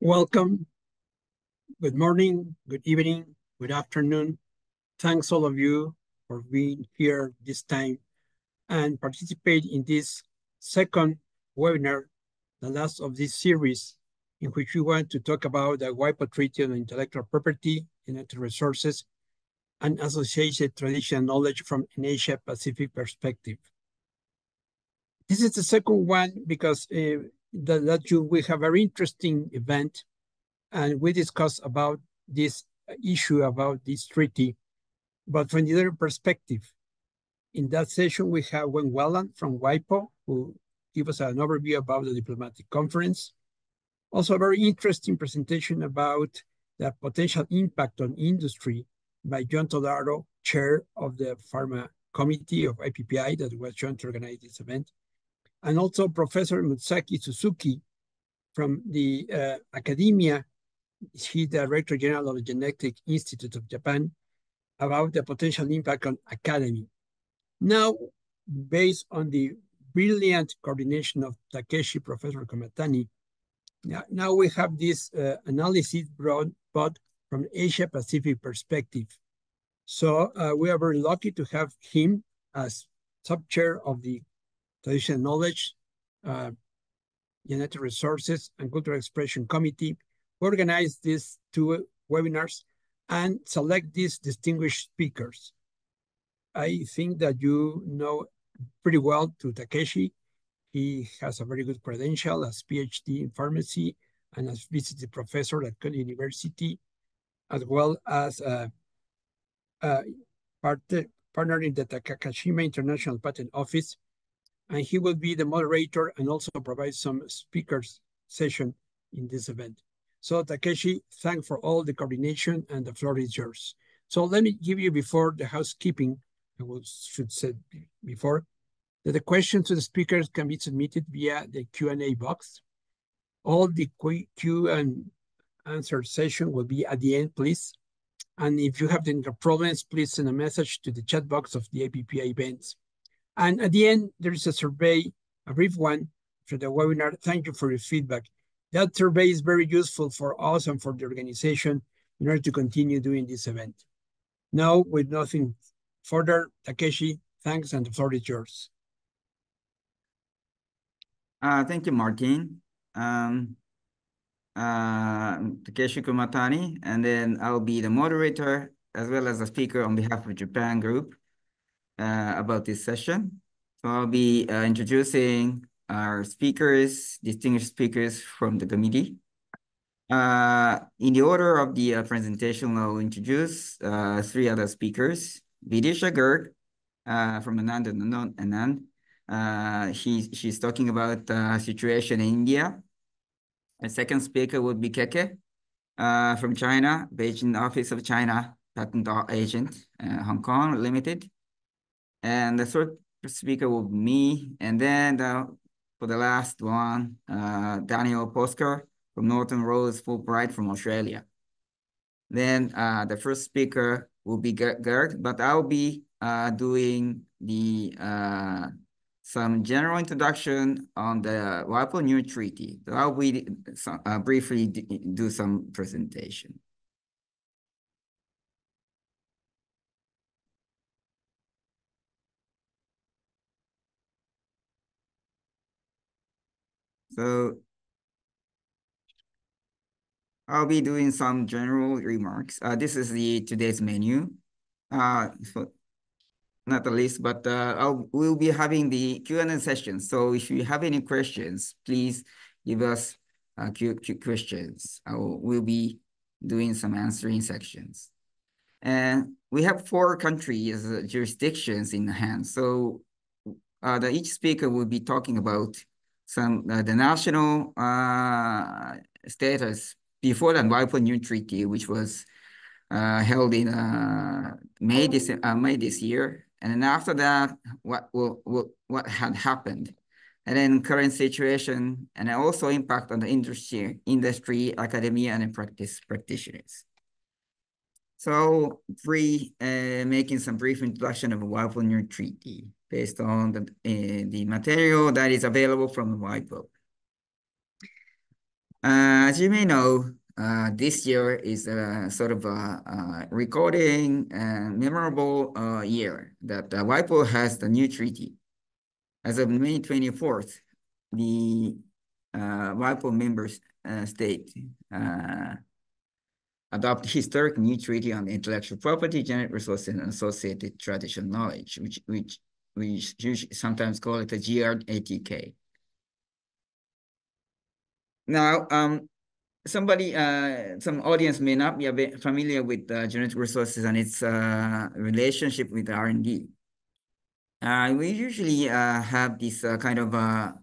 Welcome. Good morning, good evening, good afternoon. Thanks all of you for being here this time and participate in this second webinar, the last of this series, in which we want to talk about the WIPO Treaty on Intellectual Property, Genetic Resources, and associated traditional knowledge from an Asia-Pacific perspective. This is the second one because we have a very interesting event, and we discussed about this issue, about this treaty, but from the other perspective. In that session, we have Wen Welland from WIPO, who give us an overview about the diplomatic conference. Also, a very interesting presentation about the potential impact on industry by John Todaro, chair of the Pharma Committee of IPPI that was joined to organize this event. And also Professor Mutsaki Suzuki from the academia. He's the Director General of the Genetic Institute of Japan, about the potential impact on academy. Now, based on the brilliant coordination of Takeshi, Professor Komatani, now we have this analysis brought from Asia-Pacific perspective. So we are very lucky to have him as sub-chair of the Traditional Knowledge, Genetic Resources, and Cultural Expression Committee. We organize these two webinars and select these distinguished speakers. I think that you know pretty well to Takeshi. He has a very good credential as PhD in pharmacy and as visiting professor at Korea University, as well as partner in the Takashima International Patent Office. And he will be the moderator and also provide some speakers session in this event. So Takeshi, thanks for all the coordination, and the floor is yours. So let me give you before the housekeeping, should say before, that the questions to the speakers can be submitted via the Q&A box. All the Q and answer session will be at the end, please. And if you have any problems, please send a message to the chat box of the APPI events. And at the end, there is a survey, a brief one for the webinar. Thank you for your feedback. That survey is very useful for us and for the organization in order to continue doing this event. Now, with nothing further, Takeshi, thanks, and the floor is yours. Thank you, Martin. Takeshi Kumatani, and then I'll be the moderator as well as a speaker on behalf of Japan Group about this session. So I'll be introducing our speakers, distinguished speakers from the committee. In the order of the presentation, I'll introduce three other speakers. Vidisha Garg from Anand and Anand. She's talking about the situation in India. The second speaker would be Keke from China, Beijing Office of China Patent Agent, Hong Kong Limited. And the third speaker will be me. And then for the last one, Daniel Posker from Norton Rose Fulbright from Australia. Then the first speaker will be Gerd, but I'll be doing the some general introduction on the WIPO new treaty. So I'll be briefly do some presentation. So I'll be doing some general remarks. This is today's menu. So not the least, but we'll be having the Q&A session. So if you have any questions, please give us questions. We'll be doing some answering sections. And we have 4 countries, jurisdictions in hand. So each speaker will be talking about some the national status before the WIPO new treaty, which was held in May this year, and then after that, what had happened, and then current situation, and also impact on the industry, academia, and practitioners. So, making some brief introduction of the WIPO new treaty based on the material that is available from the WIPO. As you may know, this year is a sort of a recording and memorable year that WIPO has the new treaty. As of May 24th, the WIPO members state adopt historic new treaty on intellectual property, genetic resources, and associated traditional knowledge, which we usually sometimes call it the GR80K. Now, some audience may not be a bit familiar with genetic resources and its relationship with R&D. We usually have this kind of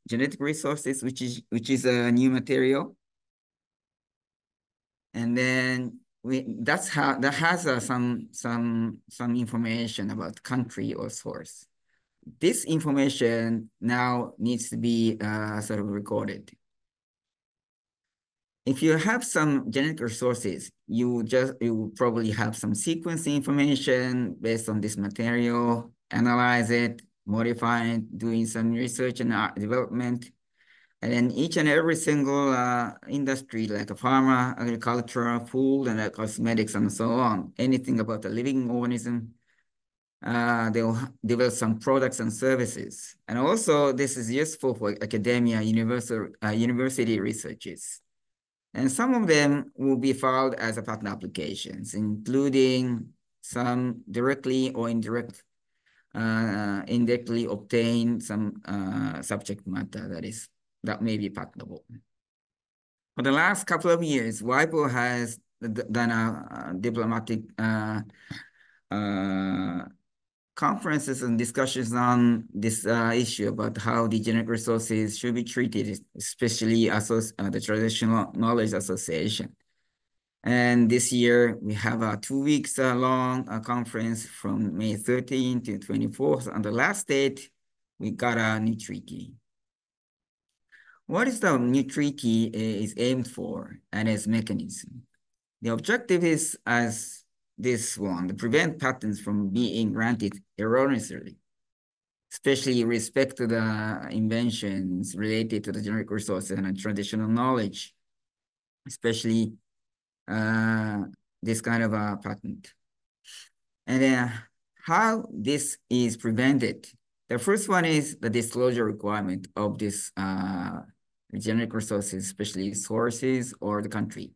genetic resources, which is a new material, and then that has some information about country or source. This information now needs to be sort of recorded. If you have some genetic resources, you will probably have some sequencing information based on this material, analyze it, modify it, doing some research and development. And then each and every single industry, like a pharma, agriculture, food, and cosmetics, and so on, anything about a living organism, they'll develop some products and services. And also, this is useful for academia, university researches. And some of them will be filed as a patent applications, including some directly or indirectly obtain some subject matter that may be patentable. For the last couple of years, WIPO has done a diplomatic conferences and discussions on this issue about how the genetic resources should be treated, especially the Traditional Knowledge Association. And this year, we have a 2 weeks long conference from May 13 to 24th. On the last date, we got a new treaty. What is the new treaty is aimed for and its mechanism? The objective is as this one, to prevent patents from being granted erroneously, especially with respect to the inventions related to the genetic resources and traditional knowledge, especially this kind of a patent. And how this is prevented. The first one is the disclosure requirement of this genetic resources, especially sources or the country.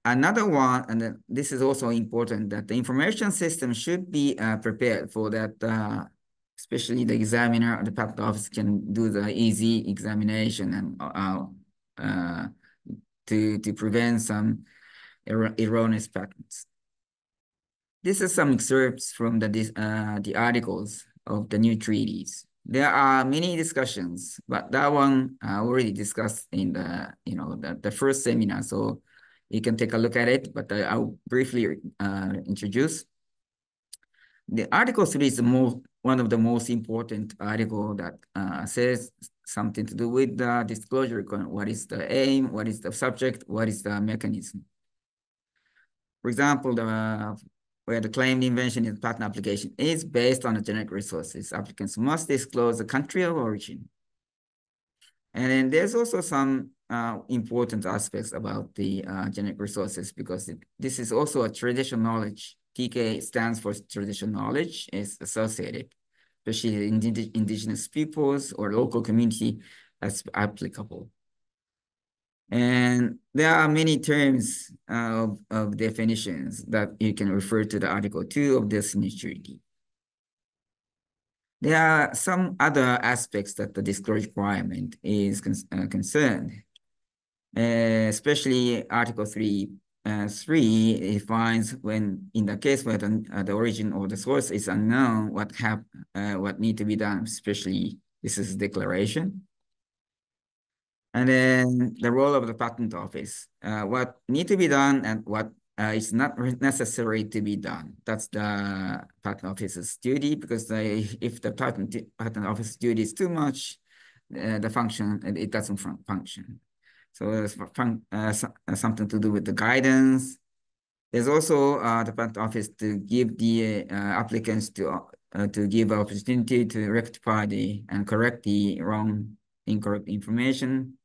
Another one, and this is also important, that the information system should be prepared for that, especially the examiner or the patent office can do the easy examination and to prevent some erroneous patents. This is some excerpts from the articles of the new treaties. There are many discussions, but that one already discussed in the first seminar. So you can take a look at it, but I'll briefly introduce. The Article 3 is one of the most important article that says something to do with the disclosure requirement. What is the aim? What is the subject? What is the mechanism? For example, where the claimed invention in the patent application is based on the genetic resources, applicants must disclose the country of origin. And then there's also some important aspects about the genetic resources because this is also a traditional knowledge. TK stands for traditional knowledge, is associated, especially indigenous peoples or local community as applicable. And there are many terms of definitions that you can refer to the Article 2 of this new treaty. There are some other aspects that the disclosure requirement is concerned, especially Article 3. 3 defines when, in the case where the origin or the source is unknown, what need to be done, especially this is declaration. And then the role of the patent office, what need to be done and what is not necessary to be done. That's the patent office's duty, because if the patent office duty is too much, the function, it doesn't function. So there's something to do with the guidance. There's also the patent office to give the applicants to give opportunity to rectify and correct the incorrect information.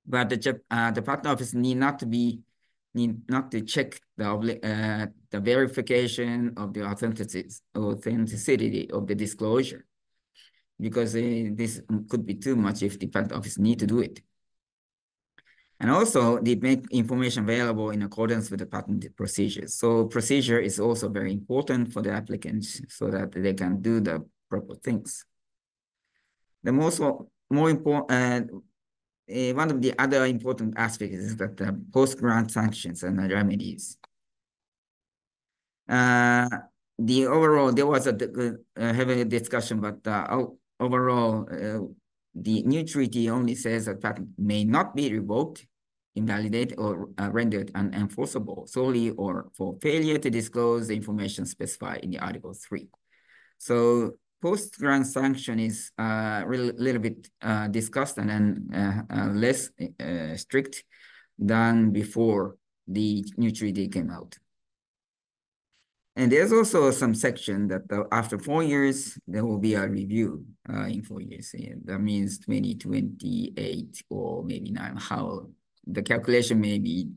but the patent office need not to check the verification of the authenticity of the disclosure, because this could be too much if the patent office need to do it. And also, they make information available in accordance with the patent procedures. So procedure is also very important for the applicants so that they can do the proper things. The more important, one of the other important aspects is that the post-grant sanctions and the remedies. The overall, there was a heavy discussion, but overall, the new treaty only says that patent may not be revoked, invalidated, or rendered unenforceable solely or for failure to disclose the information specified in the Article 3. So post-grant sanction is a little bit discussed and then less strict than before the new treaty came out. And there's also some section that after 4 years, there will be a review in 4 years. That means 2028 or maybe 9. How the calculation may be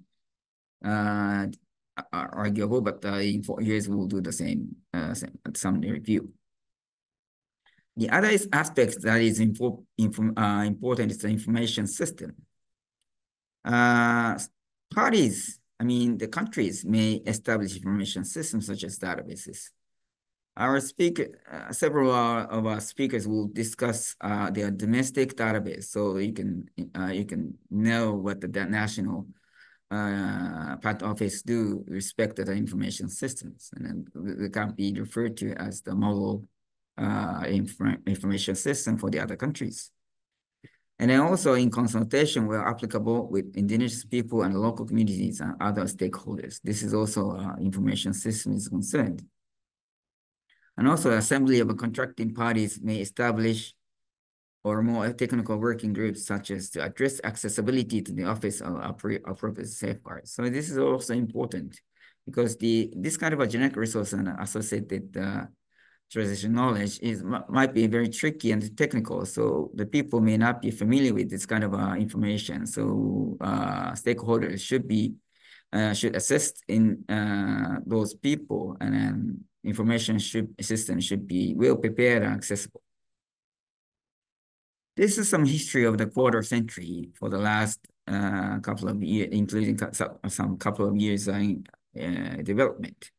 arguable, but in 4 years, we'll do the same some review. The other aspect that is important is the information system. Parties, I mean, the countries may establish information systems such as databases. Our several of our speakers will discuss their domestic database, so you can know what the national patent office do with respect to the information systems, and then they can be referred to as the model information system for the other countries. And then also in consultation where applicable with indigenous people and local communities and other stakeholders. This is also information system is concerned. And also assembly of contracting parties may establish or more technical working groups such as to address accessibility to the office of appropriate safeguards. So this is also important because this kind of a generic resource and associated transition knowledge might be very tricky and technical. So the people may not be familiar with this kind of information. So stakeholders should assist in those people, and then information system should be well prepared and accessible. This is some history of the quarter century for the last couple of years, including some couple of years in development.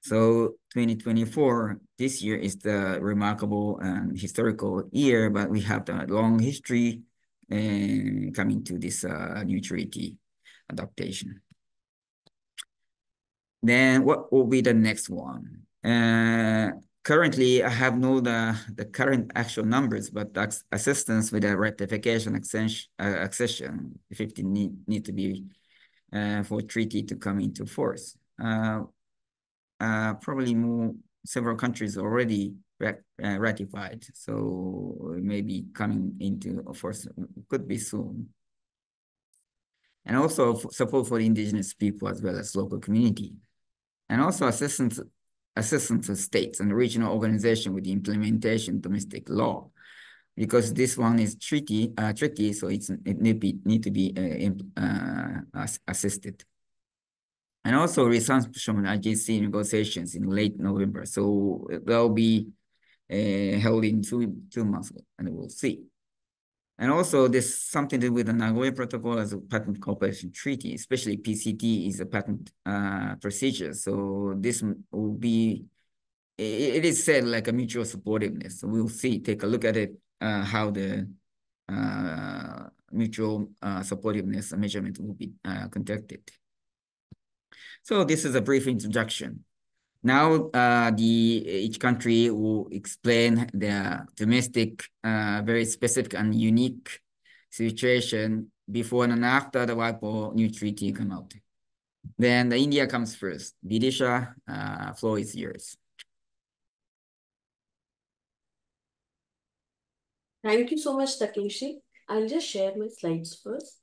So 2024, this year is the remarkable and historical year, but we have the long history coming to this new treaty adaptation. Then what will be the next one? Currently, I have the current actual numbers, but assistance with the ratification accession 15 need to be for treaty to come into force. Probably several countries already ratified, so maybe coming into force could be soon. And also support for indigenous people as well as local community. And also assistance to states and regional organization with the implementation of domestic law, because this one is tricky, so it need to be assisted. And also resumption of IGC negotiations in late November. So they'll be held in two months, and we'll see. And also there's something to do with the Nagoya Protocol as a patent cooperation treaty, especially PCT is a patent procedure. So this will be, it is said like a mutual supportiveness. So we'll see, take a look at it, how the mutual supportiveness measurement will be conducted. So this is a brief introduction. Now, each country will explain their domestic, very specific and unique situation before and after the WIPO new treaty come out. Then India comes first. Vidisha, floor is yours. Thank you so much, Takeshi. I'll just share my slides first.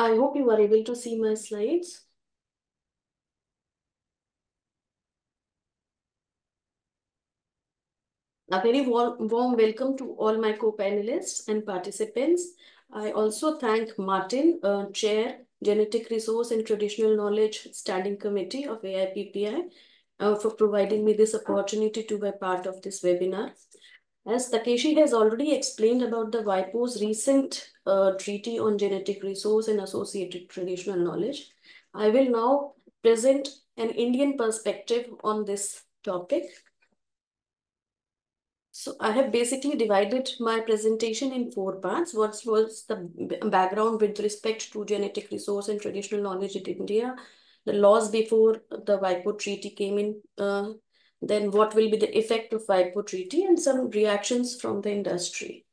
I hope you were able to see my slides. A very warm welcome to all my co-panelists and participants. I also thank Martin, Chair, Genetic Resource and Traditional Knowledge Standing Committee of AIPPI, for providing me this opportunity to be part of this webinar. As Takeshi has already explained about the WIPO's recent treaty on genetic resource and associated traditional knowledge, I will now present an Indian perspective on this topic. So I have basically divided my presentation in 4 parts. What was the background with respect to genetic resource and traditional knowledge in India, the laws before the WIPO Treaty came in, then what will be the effect of WIPO Treaty, and some reactions from the industry.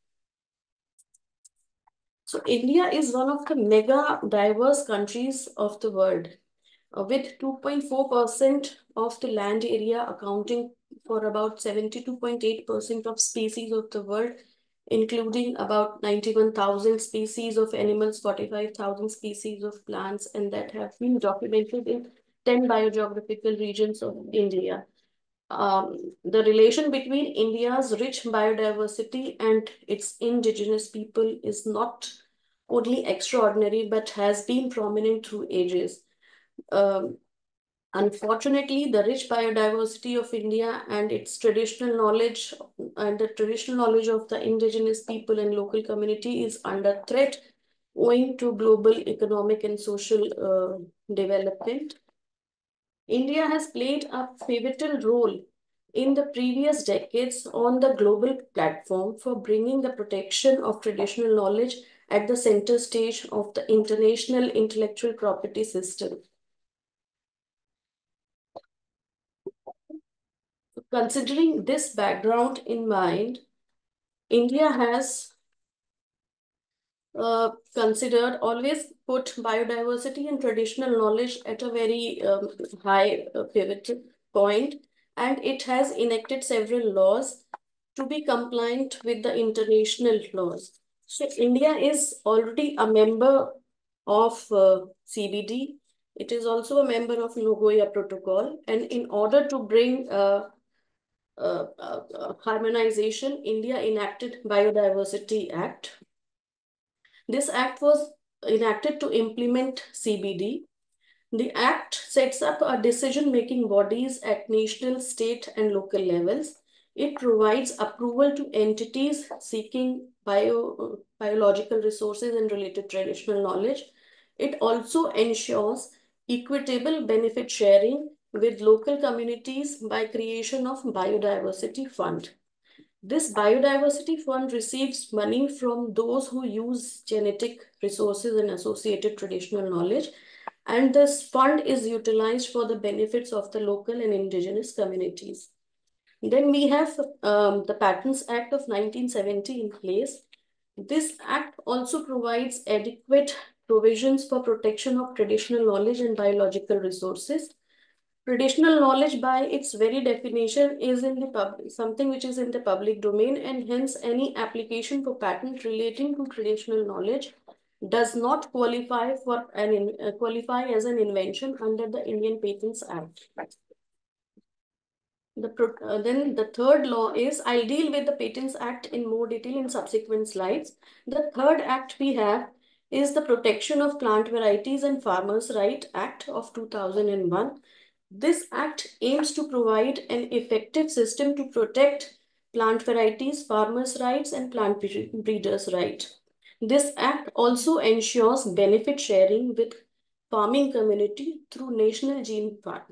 So India is one of the mega diverse countries of the world, with 2.4% of the land area accounting for about 72.8% of species of the world, including about 91,000 species of animals, 45,000 species of plants, and that have been documented in 10 biogeographical regions of India. The relation between India's rich biodiversity and its indigenous people is not only extraordinary, but has been prominent through ages. Unfortunately, the rich biodiversity of India and its traditional knowledge and the traditional knowledge of the indigenous people and local community is under threat owing to global economic and social development. India has played a pivotal role in the previous decades on the global platform for bringing the protection of traditional knowledge at the center stage of the international intellectual property system. Considering this background in mind, India has considered, always put biodiversity and traditional knowledge at a very high pivot point, and it has enacted several laws to be compliant with the international laws. So India is already a member of CBD. It is also a member of Nagoya Protocol, and in order to bring harmonization, India enacted Biodiversity Act. This act was enacted to implement CBD. The act sets up a decision-making bodies at national, state, and local levels. It provides approval to entities seeking biological resources and related traditional knowledge. It also ensures equitable benefit sharing with local communities by creation of biodiversity fund. This biodiversity fund receives money from those who use genetic resources and associated traditional knowledge, and this fund is utilized for the benefits of the local and indigenous communities. Then we have the Patents Act of 1970 in place. This act also provides adequate provisions for protection of traditional knowledge and biological resources. Traditional knowledge, by its very definition, is in the something which is in the public domain, and hence any application for patent relating to traditional knowledge does not qualify for qualify as an invention under the Indian Patents Act. Then the third law is, I'll deal with the Patents Act in more detail in subsequent slides. The third act we have is the Protection of Plant Varieties and Farmers' Right Act of 2001. This act aims to provide an effective system to protect plant varieties, farmers' rights, and plant breeders' rights. This act also ensures benefit sharing with farming community through National Gene Fund.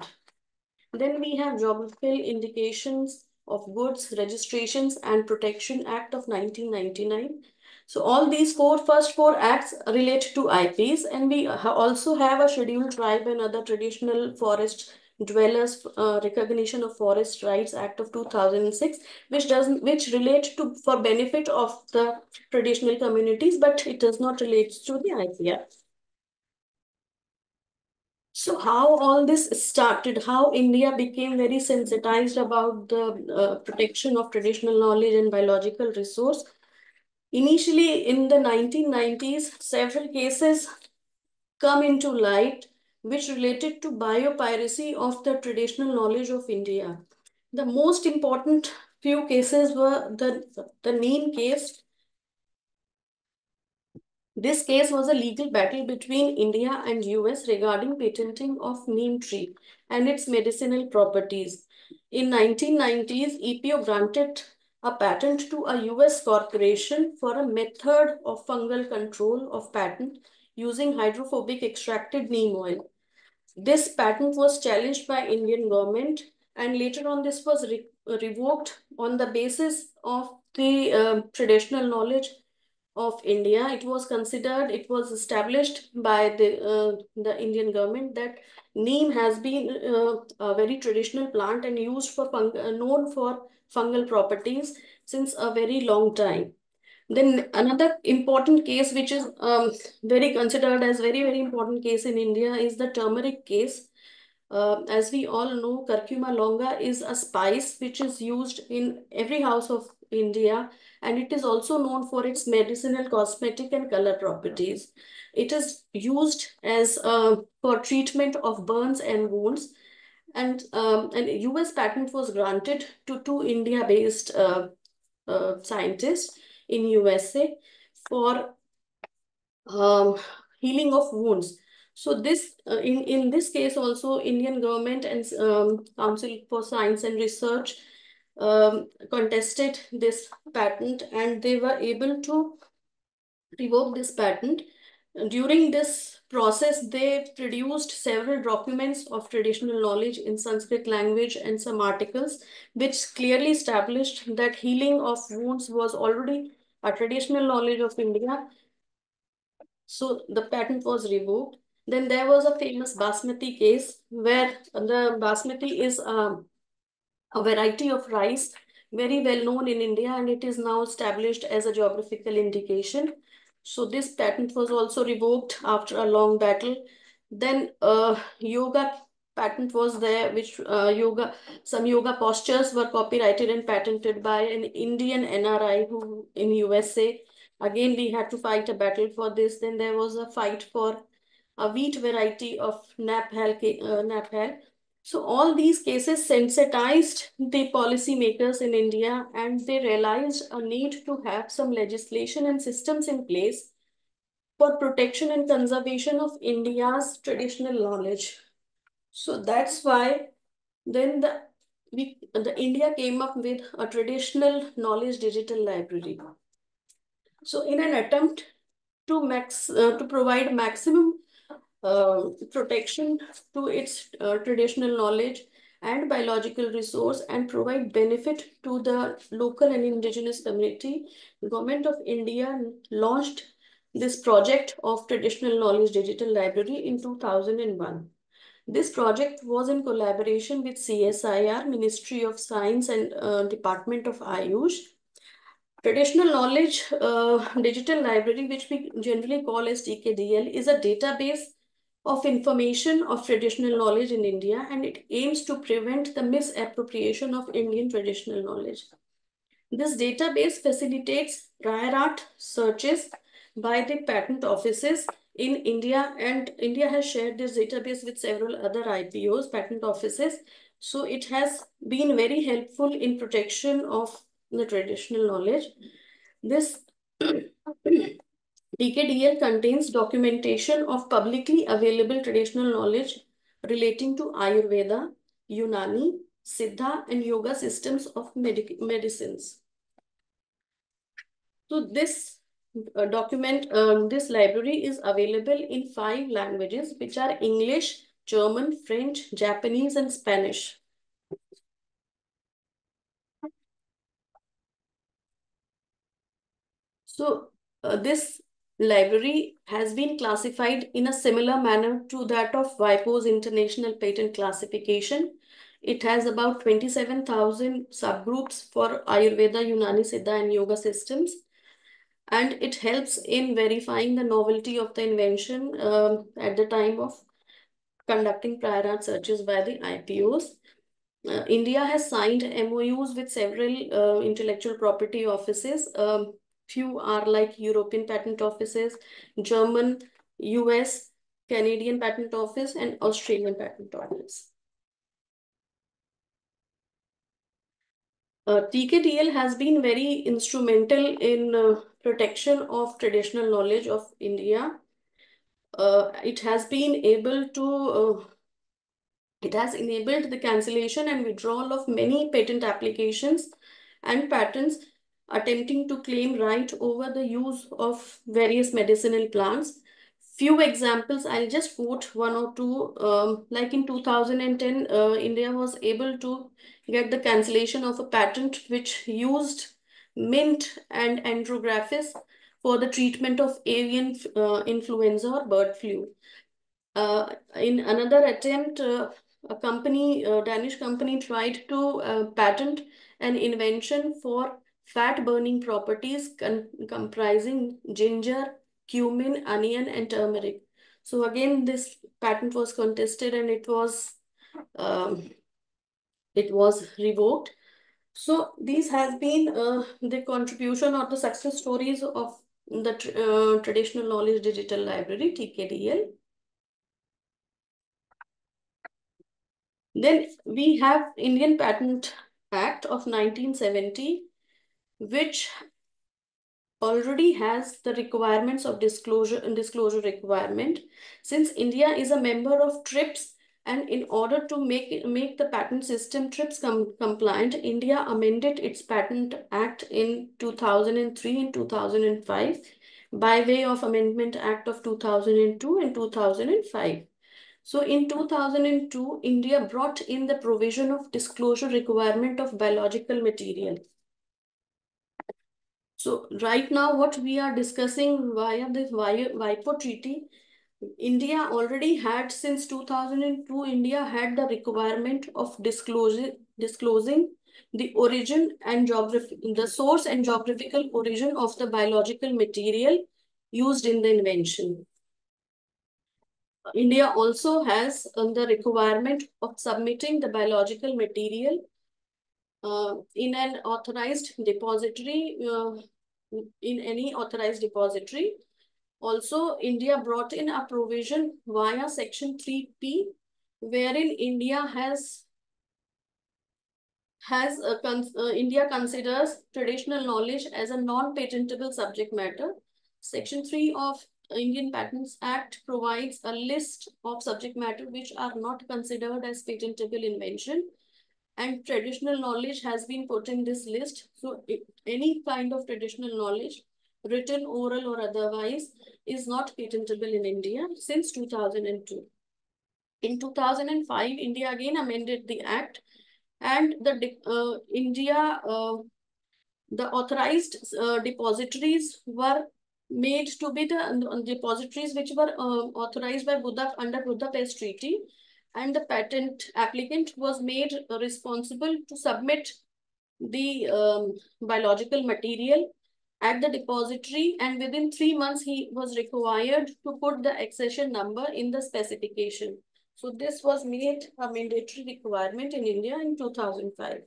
Then we have Geographical Indications of Goods, Registrations and Protection Act of 1999. So all these first four acts relate to IPs, and we also have a Scheduled Tribe and Other Traditional Forest Dwellers Recognition of Forest Rights Act of 2006, which relate to for benefit of the traditional communities, but it does not relate to the IPR. So how all this started, how India became very sensitized about the protection of traditional knowledge and biological resource. Initially in the 1990s, several cases come into light which related to biopiracy of the traditional knowledge of India. The most important few cases were the Neem case. This case was a legal battle between India and US regarding patenting of neem tree and its medicinal properties. In 1990s, EPO granted a patent to a US corporation for a method of fungal control of patent using hydrophobic extracted neem oil. This patent was challenged by Indian government, and later on this was revoked on the basis of the traditional knowledge of India. It was considered, it was established by the Indian government that neem has been a very traditional plant and used for known for fungal properties since a very long time. Then another important case, which is very considered as very important case in India, is the turmeric case. As we all know, curcuma longa is a spice which is used in every house of India, and it is also known for its medicinal, cosmetic, and color properties. It is used as for treatment of burns and wounds, and an US patent was granted to two India-based scientists in USA for healing of wounds. So this in this case also Indian government and Council for Science and Research contested this patent, and they were able to revoke this patent. During this process, they produced several documents of traditional knowledge in Sanskrit language and some articles which clearly established that healing of wounds was already a traditional knowledge of India. So the patent was revoked. Then there was a famous Basmati case where the Basmati is a variety of rice very well known in India, and it is now established as a geographical indication. So this patent was also revoked after a long battle. Then yoga patent was there, which some yoga postures were copyrighted and patented by an Indian NRI who in USA. Again, we had to fight a battle for this. Then there was a fight for a wheat variety of Naphal. So all these cases sensitized the policymakers in India, and they realized a need to have some legislation and systems in place for protection and conservation of India's traditional knowledge. So that's why then the India came up with a traditional knowledge digital library. So in an attempt to provide maximum protection to its traditional knowledge and biological resource and provide benefit to the local and indigenous community, the Government of India launched this project of Traditional Knowledge Digital Library in 2001. This project was in collaboration with CSIR, Ministry of Science and Department of Ayush. Traditional Knowledge Digital Library, which we generally call as TKDL, is a database of information of traditional knowledge in India, and it aims to prevent the misappropriation of Indian traditional knowledge. This database facilitates prior art searches by the patent offices in India, and India has shared this database with several other IPOs, patent offices. So it has been very helpful in protection of the traditional knowledge. This TKDL contains documentation of publicly available traditional knowledge relating to Ayurveda, Unani, Siddha, and Yoga systems of medicines. So this this library is available in 5 languages, which are English, German, French, Japanese, and Spanish. So this library has been classified in a similar manner to that of WIPO's International Patent Classification. It has about 27,000 subgroups for Ayurveda, Unani, Siddha, and Yoga systems. And it helps in verifying the novelty of the invention at the time of conducting prior art searches by the IPOs. India has signed MOUs with several intellectual property offices. Few are like European patent offices, German, US, Canadian patent office, and Australian patent office. TKDL has been very instrumental in protection of traditional knowledge of India. It has enabled the cancellation and withdrawal of many patent applications and patents attempting to claim right over the use of various medicinal plants. Few examples, I'll just quote one or two. Like in 2010, India was able to get the cancellation of a patent which used mint and andrographis for the treatment of avian influenza or bird flu. In another attempt, a Danish company tried to patent an invention for fat burning properties comprising ginger, cumin, onion, and turmeric. So again, this patent was contested and um, it was revoked. So these has been the contribution or the success stories of the Traditional Knowledge Digital Library, TKDL. Then we have Indian Patent Act of 1970, which already has the requirements of disclosure requirement. Since India is a member of TRIPS, and in order to make the patent system TRIPS compliant, India amended its Patent Act in 2003 and 2005 by way of Amendment Act of 2002 and 2005. So in 2002, India brought in the provision of disclosure requirement of biological material. So right now, what we are discussing via the WIPO Treaty, India already had, since 2002, India had the requirement of disclosing the origin and the source and geographical origin of the biological material used in the invention. India also has the requirement of submitting the biological material in an authorized depository, in any authorized depository. Also, India brought in a provision via Section 3P, wherein India India considers traditional knowledge as a non-patentable subject matter. Section 3 of Indian Patents Act provides a list of subject matter which are not considered as patentable invention, and traditional knowledge has been put in this list. So any kind of traditional knowledge, written, oral, or otherwise, is not patentable in India since 2002. In 2005, India again amended the act, and the authorized depositories were made to be the depositories which were authorized by under Budapest Treaty, and the patent applicant was made responsible to submit the biological material at the depository, and within 3 months he was required to put the accession number in the specification. So this was made a mandatory requirement in India in 2005.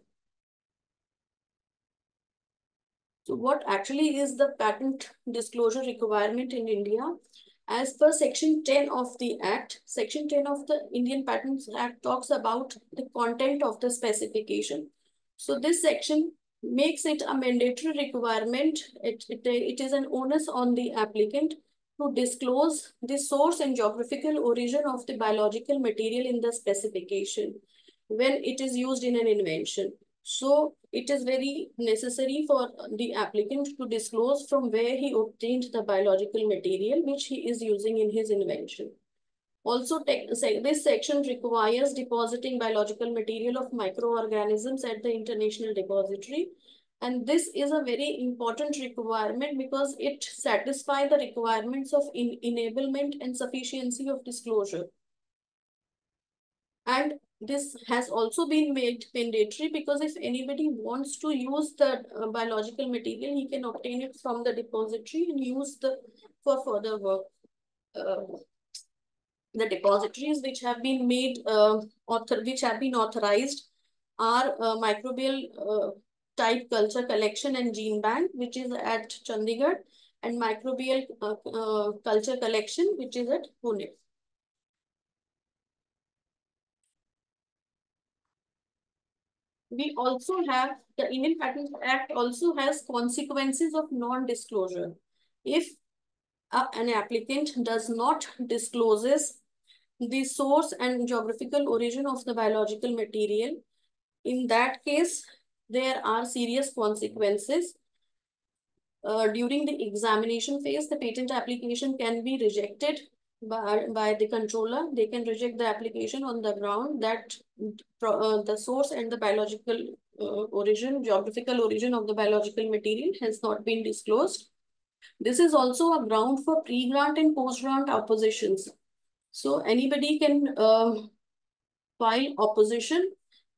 So what actually is the patent disclosure requirement in India? As per Section 10 of the Act, Section 10 of the Indian Patents Act talks about the content of the specification. So this section makes it a mandatory requirement. It is an onus on the applicant to disclose the source and geographical origin of the biological material in the specification when it is used in an invention. So it is very necessary for the applicant to disclose from where he obtained the biological material which he is using in his invention. Also, this section requires depositing biological material of microorganisms at the International Depository. And this is a very important requirement because it satisfies the requirements of enablement and sufficiency of disclosure. And this has also been made mandatory because if anybody wants to use the biological material, he can obtain it from the depository and use for further work. The depositories which have been authorized are microbial type culture collection and gene bank, which is at Chandigarh, and microbial culture collection, which is at Pune. we also have the Indian Patent Act also has consequences of non-disclosure. If an applicant does not discloses the source and geographical origin of the biological material, in that case, there are serious consequences. During the examination phase, the patent application can be rejected by the controller. They can reject the application on the ground that the source and the biological geographical origin of the biological material has not been disclosed. This is also a ground for pre-grant and post-grant oppositions. So anybody can file opposition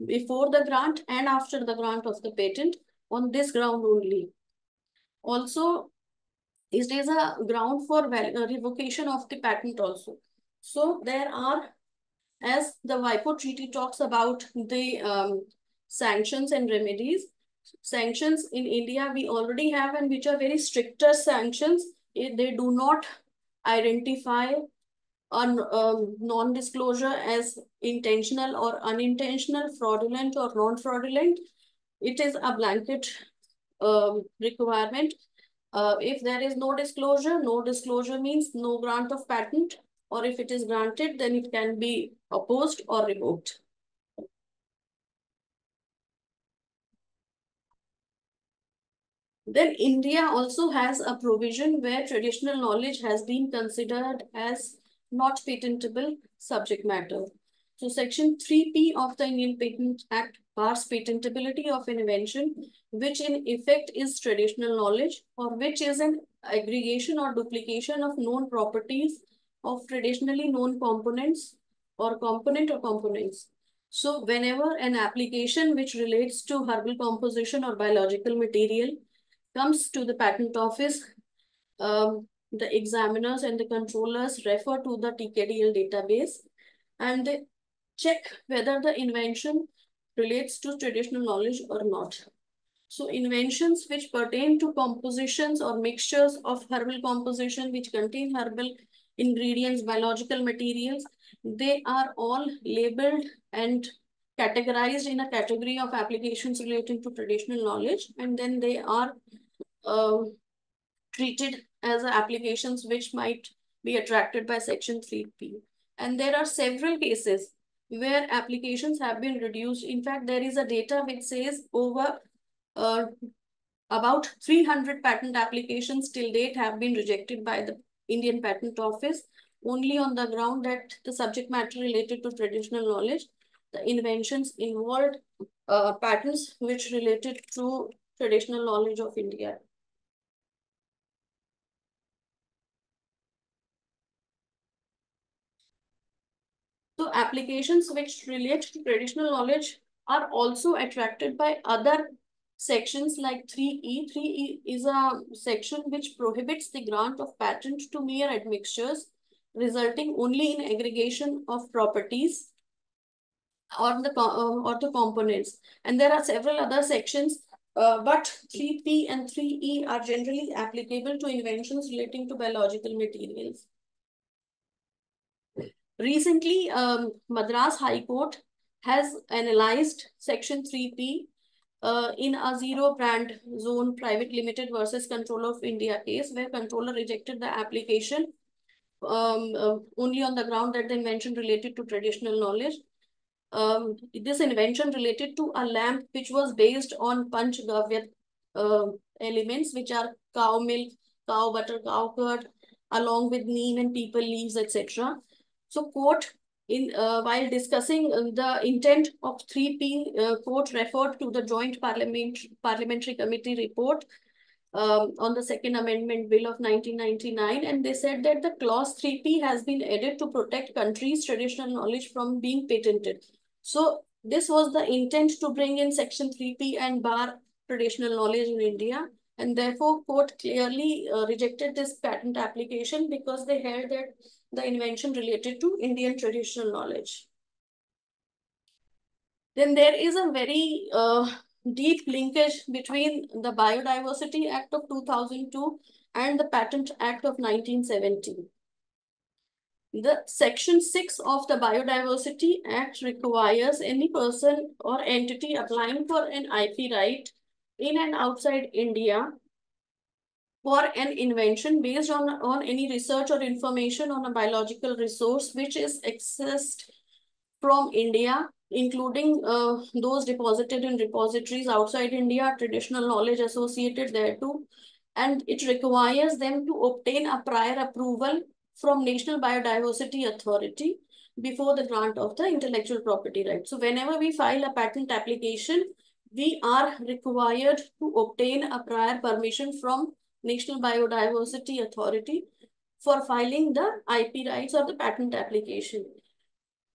before the grant and after the grant of the patent on this ground only. Also, it is a ground for revocation of the patent also. So there are, as the WIPO Treaty talks about the sanctions and remedies, sanctions in India we already have, and which are very stricter sanctions. They do not identify non-disclosure as intentional or unintentional, fraudulent or non-fraudulent. It is a blanket requirement. If there is no disclosure means no grant of patent, or if it is granted, then it can be opposed or revoked. Then India also has a provision where traditional knowledge has been considered as not patentable subject matter. So Section 3P of the Indian Patent Act bars patentability of an invention which in effect is traditional knowledge, or which is an aggregation or duplication of known properties of traditionally known components or components. So whenever an application which relates to herbal composition or biological material comes to the patent office, the examiners and the controllers refer to the TKDL database and they check whether the invention relates to traditional knowledge or not. So inventions which pertain to compositions or mixtures of herbal composition which contain herbal ingredients, biological materials, they are all labeled and categorized in a category of applications relating to traditional knowledge, and then they are treated as applications which might be attracted by Section 3P. And there are several cases where applications have been reduced. In fact, there is a data which says over about 300 patent applications till date have been rejected by the Indian Patent Office only on the ground that the subject matter related to traditional knowledge, the inventions involved patents which related to traditional knowledge of India. So applications which relate to traditional knowledge are also attracted by other sections like 3E. 3E is a section which prohibits the grant of patent to mere admixtures resulting only in aggregation of properties or the components. And there are several other sections, but 3P and 3E are generally applicable to inventions relating to biological materials. Recently, Madras High Court has analyzed Section 3P in a zero brand zone private limited versus Controller of India case, where controller rejected the application only on the ground that the invention related to traditional knowledge. This invention related to a lamp which was based on Panchgavya elements, which are cow milk, cow butter, cow curd, along with neem and people leaves, etc. So court, while discussing the intent of 3P, court referred to the Joint Parliamentary Committee report on the Second Amendment Bill of 1999, and they said that the clause 3P has been added to protect countries' traditional knowledge from being patented. So this was the intent to bring in Section 3P and bar traditional knowledge in India. And therefore, court clearly rejected this patent application because they held that the invention related to Indian traditional knowledge. Then there is a very deep linkage between the Biodiversity Act of 2002 and the Patent Act of 1970. The Section 6 of the Biodiversity Act requires any person or entity applying for an IP right in and outside India for an invention based on any research or information on a biological resource which is accessed from India, including those deposited in repositories outside India, traditional knowledge associated thereto, and it requires them to obtain a prior approval from National Biodiversity Authority before the grant of the intellectual property right. So whenever we file a patent application, we are required to obtain a prior permission from National Biodiversity Authority for filing the IP rights or the patent application.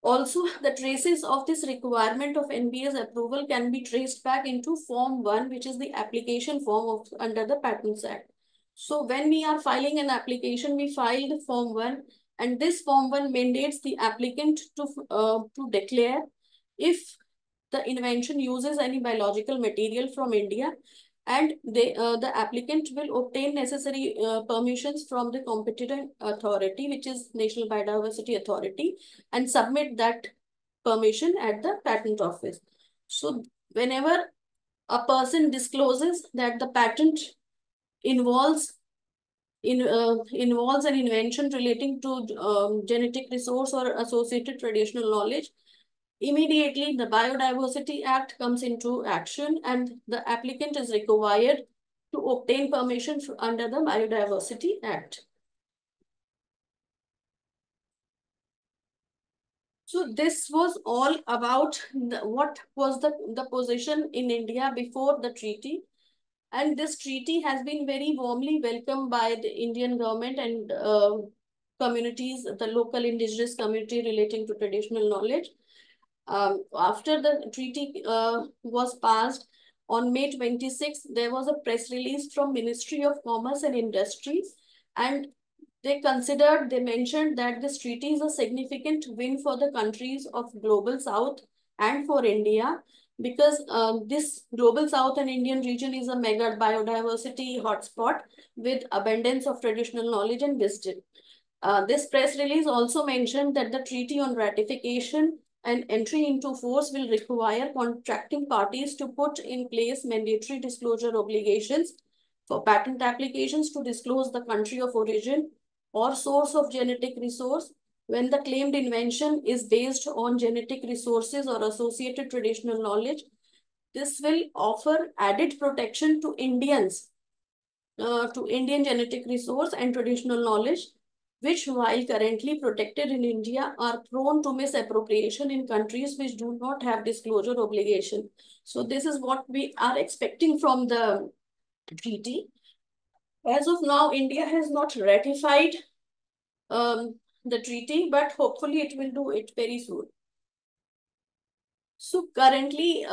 Also, the traces of this requirement of NBS approval can be traced back into Form 1, which is the application form under the Patents Act. So when we are filing an application, we file the Form 1, and this Form 1 mandates the applicant to declare if the invention uses any biological material from India, and the applicant will obtain necessary permissions from the competent authority, which is National Biodiversity Authority, and submit that permission at the patent office. So whenever a person discloses that the patent involves an invention relating to genetic resource or associated traditional knowledge, immediately the Biodiversity Act comes into action and the applicant is required to obtain permission under the Biodiversity Act. So this was all about what was the position in India before the treaty. And this treaty has been very warmly welcomed by the Indian government and communities, the local indigenous community relating to traditional knowledge. After the treaty was passed on May 26, there was a press release from Ministry of Commerce and Industry, and they mentioned that this treaty is a significant win for the countries of Global South and for India, because this Global South and Indian region is a mega biodiversity hotspot with abundance of traditional knowledge and wisdom. This press release also mentioned that the treaty on ratification and entry into force will require contracting parties to put in place mandatory disclosure obligations for patent applications to disclose the country of origin or source of genetic resource when the claimed invention is based on genetic resources or associated traditional knowledge. This will offer added protection to Indians, to Indian genetic resource and traditional knowledge, which while currently protected in India are prone to misappropriation in countries which do not have disclosure obligation. So this is what we are expecting from the treaty. As of now, India has not ratified the treaty, but hopefully it will do it very soon. So currently,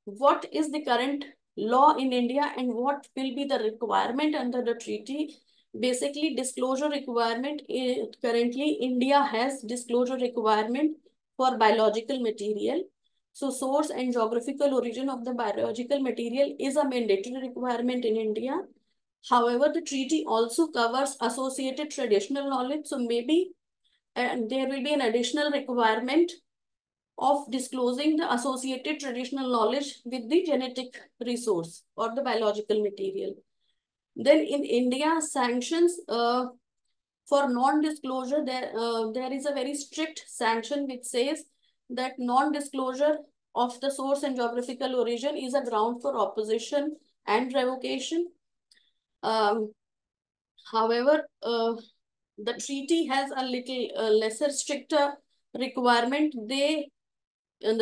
what is the current law in India and what will be the requirement under the treaty? Basically, disclosure requirement. Currently, India has disclosure requirement for biological material. So source and geographical origin of the biological material is a mandatory requirement in India. However, the treaty also covers associated traditional knowledge. So maybe there will be an additional requirement of disclosing the associated traditional knowledge with the genetic resource or the biological material. Then in India, sanctions for non-disclosure, there is a very strict sanction which says that non-disclosure of the source and geographical origin is a ground for opposition and revocation. However, the treaty has a little lesser stricter requirement. The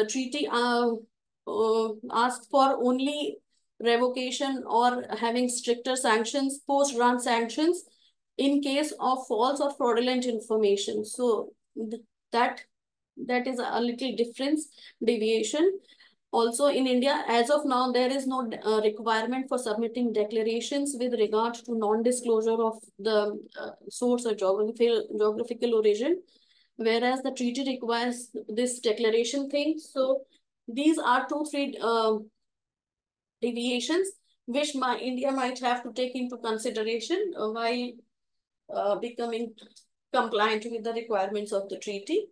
treaty asks for only revocation or having stricter sanctions, post-grant sanctions, in case of false or fraudulent information. So that is a little deviation. Also in India, as of now, there is no requirement for submitting declarations with regard to non-disclosure of the source or geographical origin, whereas the treaty requires this declaration thing. So these are 2-3 deviations which India might have to take into consideration while becoming compliant with the requirements of the treaty.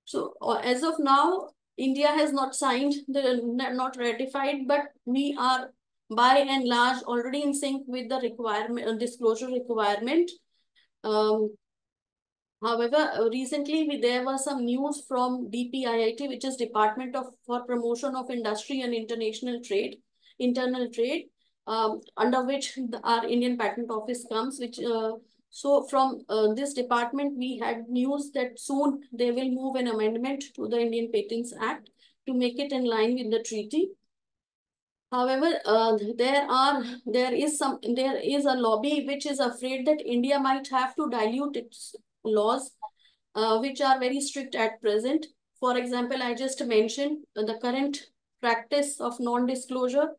So as of now, India has not signed, not ratified, but we are by and large already in sync with the requirement, disclosure requirement. However, recently there was some news from DPIIT, which is Department for Promotion of Industry and International Trade, Internal Trade, under which our Indian Patent Office comes, which so from this department, we had news that soon they will move an amendment to the Indian Patents Act to make it in line with the treaty. However, there is a lobby which is afraid that India might have to dilute its laws, which are very strict at present. For example, I just mentioned the current practice of non-disclosure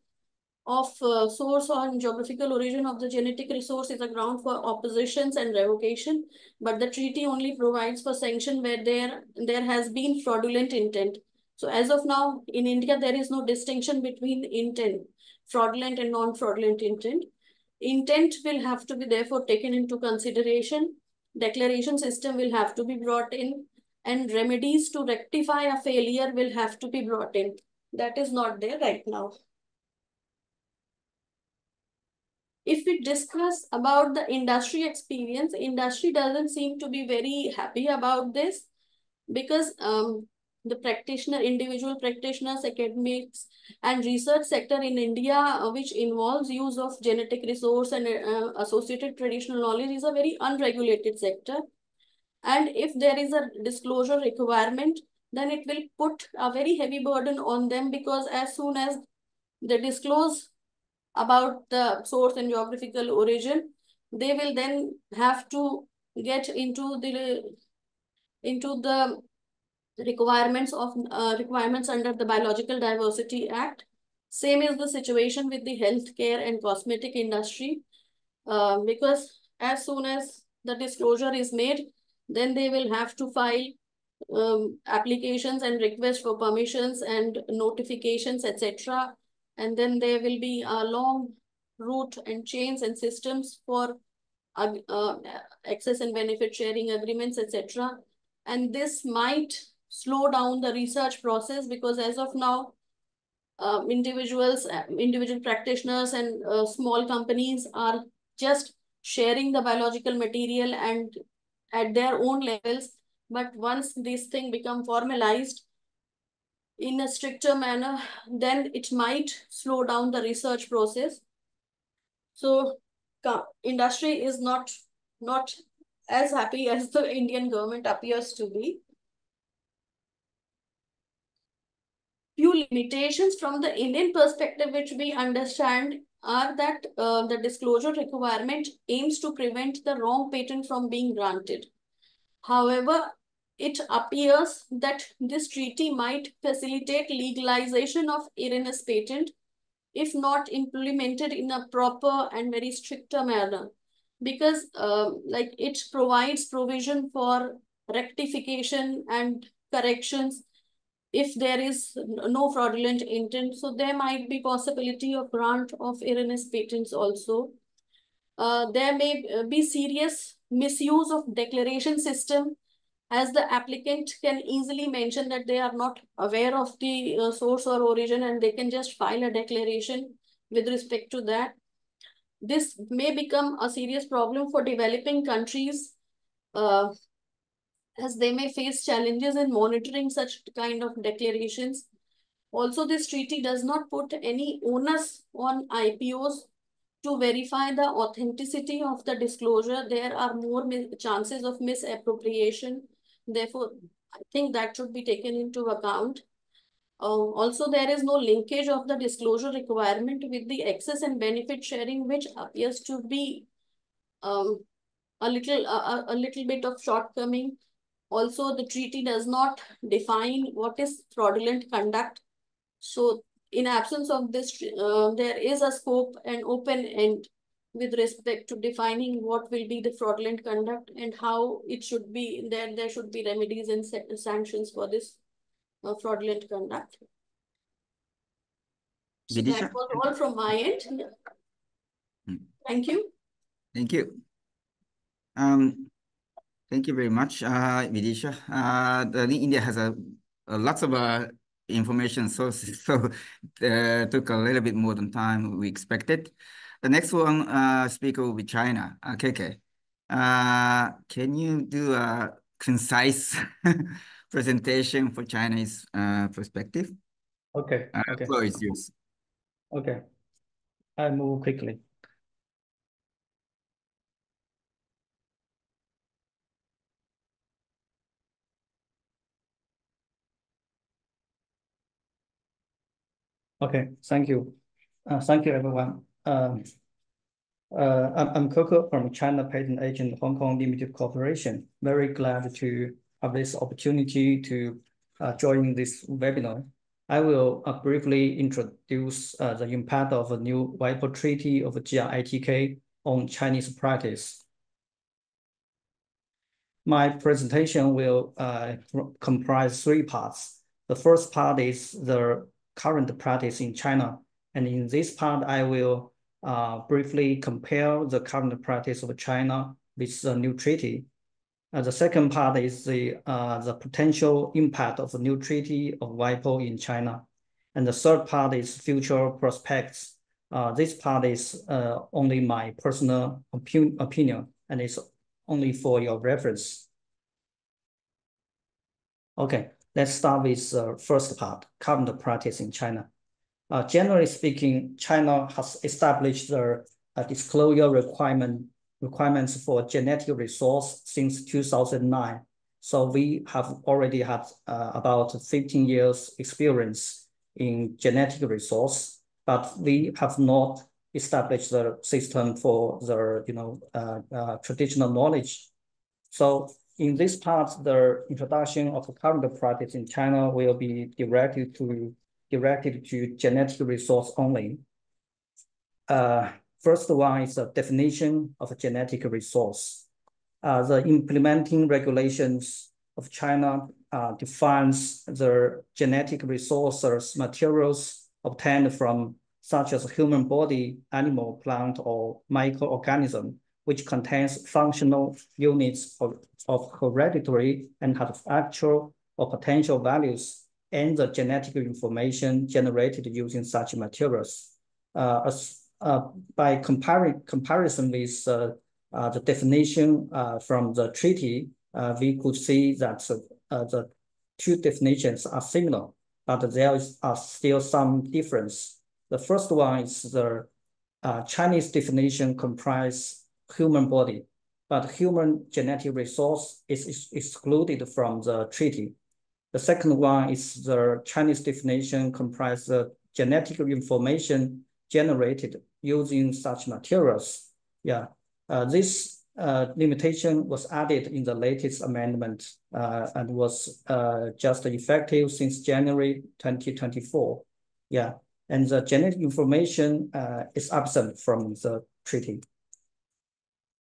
of source or geographical origin of the genetic resource is a ground for oppositions and revocation, but the treaty only provides for sanction where there has been fraudulent intent. So as of now, in India, there is no distinction between intent, fraudulent and non-fraudulent intent. Intent will have to be therefore taken into consideration. Declaration system will have to be brought in, and remedies to rectify a failure will have to be brought in. That is not there right now. If we discuss about the industry experience, industry doesn't seem to be very happy about this because the individual practitioners, academics, and research sector in India, which involves use of genetic resource and associated traditional knowledge, is a very unregulated sector. And if there is a disclosure requirement, then it will put a very heavy burden on them, because as soon as they disclose about the source and geographical origin, they will then have to get into the requirements under the Biological Diversity Act. Same is the situation with the healthcare and cosmetic industry, because as soon as the disclosure is made, then they will have to file applications and requests for permissions and notifications, etc. And then there will be a long route and chains and systems for access and benefit sharing agreements, etc. And this might slow down the research process, because as of now, individual practitioners and small companies are just sharing the biological material and at their own levels. But once this thing become formalized in a stricter manner, then it might slow down the research process. So industry is not as happy as the Indian government appears to be. Few limitations from the Indian perspective which we understand are that the disclosure requirement aims to prevent the wrong patent from being granted. However, it appears that this treaty might facilitate legalization of erroneous patent if not implemented in a proper and very stricter manner, because like it provides provision for rectification and corrections if there is no fraudulent intent. So there might be possibility of grant of erroneous patents also. There may be serious misuse of declaration system, as the applicant can easily mention that they are not aware of the source or origin, and they can just file a declaration with respect to that. This may become a serious problem for developing countries, as they may face challenges in monitoring such kind of declarations. Also, this treaty does not put any onus on IPOs to verify the authenticity of the disclosure. There are more chances of misappropriation. Therefore, I think that should be taken into account. Also, there is no linkage of the disclosure requirement with the access and benefit sharing, which appears to be a little bit of shortcoming. Also, the treaty does not define what is fraudulent conduct. So in absence of this, there is a scope and open end with respect to defining what will be the fraudulent conduct and how it should be. There should be remedies and sanctions for this fraudulent conduct. So that was all from my end. Thank you. Thank you. Thank you very much, Vidisha. India has a lots of information sources, so took a little bit more than time we expected. The next one speaker will be China. KK. Can you do a concise presentation for Chinese perspective? Okay. Okay. Floor is yours. Okay. I move quickly. Okay, thank you. Thank you, everyone. I'm Coco from China Patent Agent Hong Kong Limited Corporation. Very glad to have this opportunity to join this webinar. I will briefly introduce the impact of a new WIPO Treaty of GRITK on Chinese practice. My presentation will comprise three parts. The first part is the current practice in China. And in this part, I will briefly compare the current practice of China with the new treaty. The second part is the potential impact of the new treaty of WIPO in China. And the third part is future prospects. This part is only my personal opinion, and it's only for your reference. Okay, let's start with the first part, current practice in China. Generally speaking, China has established the disclosure requirements for genetic resource since 2009. So we have already had about 15 years experience in genetic resource, but we have not established the system for the traditional knowledge. So in this part, the introduction of the current practice in China will be directed to genetic resource only. First one is the definition of a genetic resource. The implementing regulations of China defines the genetic resources materials obtained from such as human body, animal, plant, or microorganism, which contains functional units of hereditary and have actual or potential values, and the genetic information generated using such materials. By comparison with the definition from the treaty, we could see that the two definitions are similar, but there are still some difference. The first one is the Chinese definition comprise human body, but human genetic resource is excluded from the treaty. The second one is the Chinese definition comprise the genetic information generated using such materials. Yeah, this limitation was added in the latest amendment and was just effective since January 2024. Yeah, and the genetic information is absent from the treaty.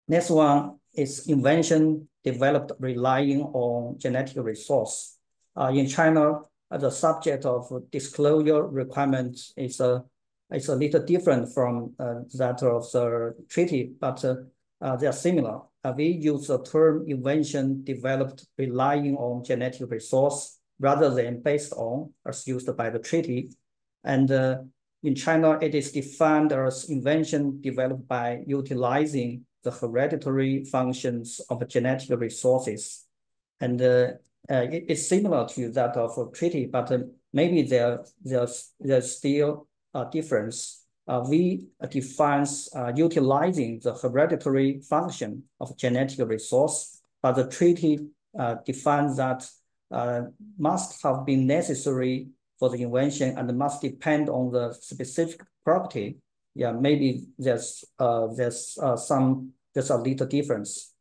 Next one is invention developed relying on genetic resource. In China, the subject of disclosure requirements is a little different from that of the treaty, but they are similar. We use the term invention developed relying on genetic resource rather than based on as used by the treaty. And in China, it is defined as invention developed by utilizing the hereditary functions of genetic resources. And it's similar to that of a treaty, but maybe there's still a difference. We define utilizing the hereditary function of genetic resource, but the treaty defines that must have been necessary for the invention and must depend on the specific property. Yeah, maybe there's a little difference.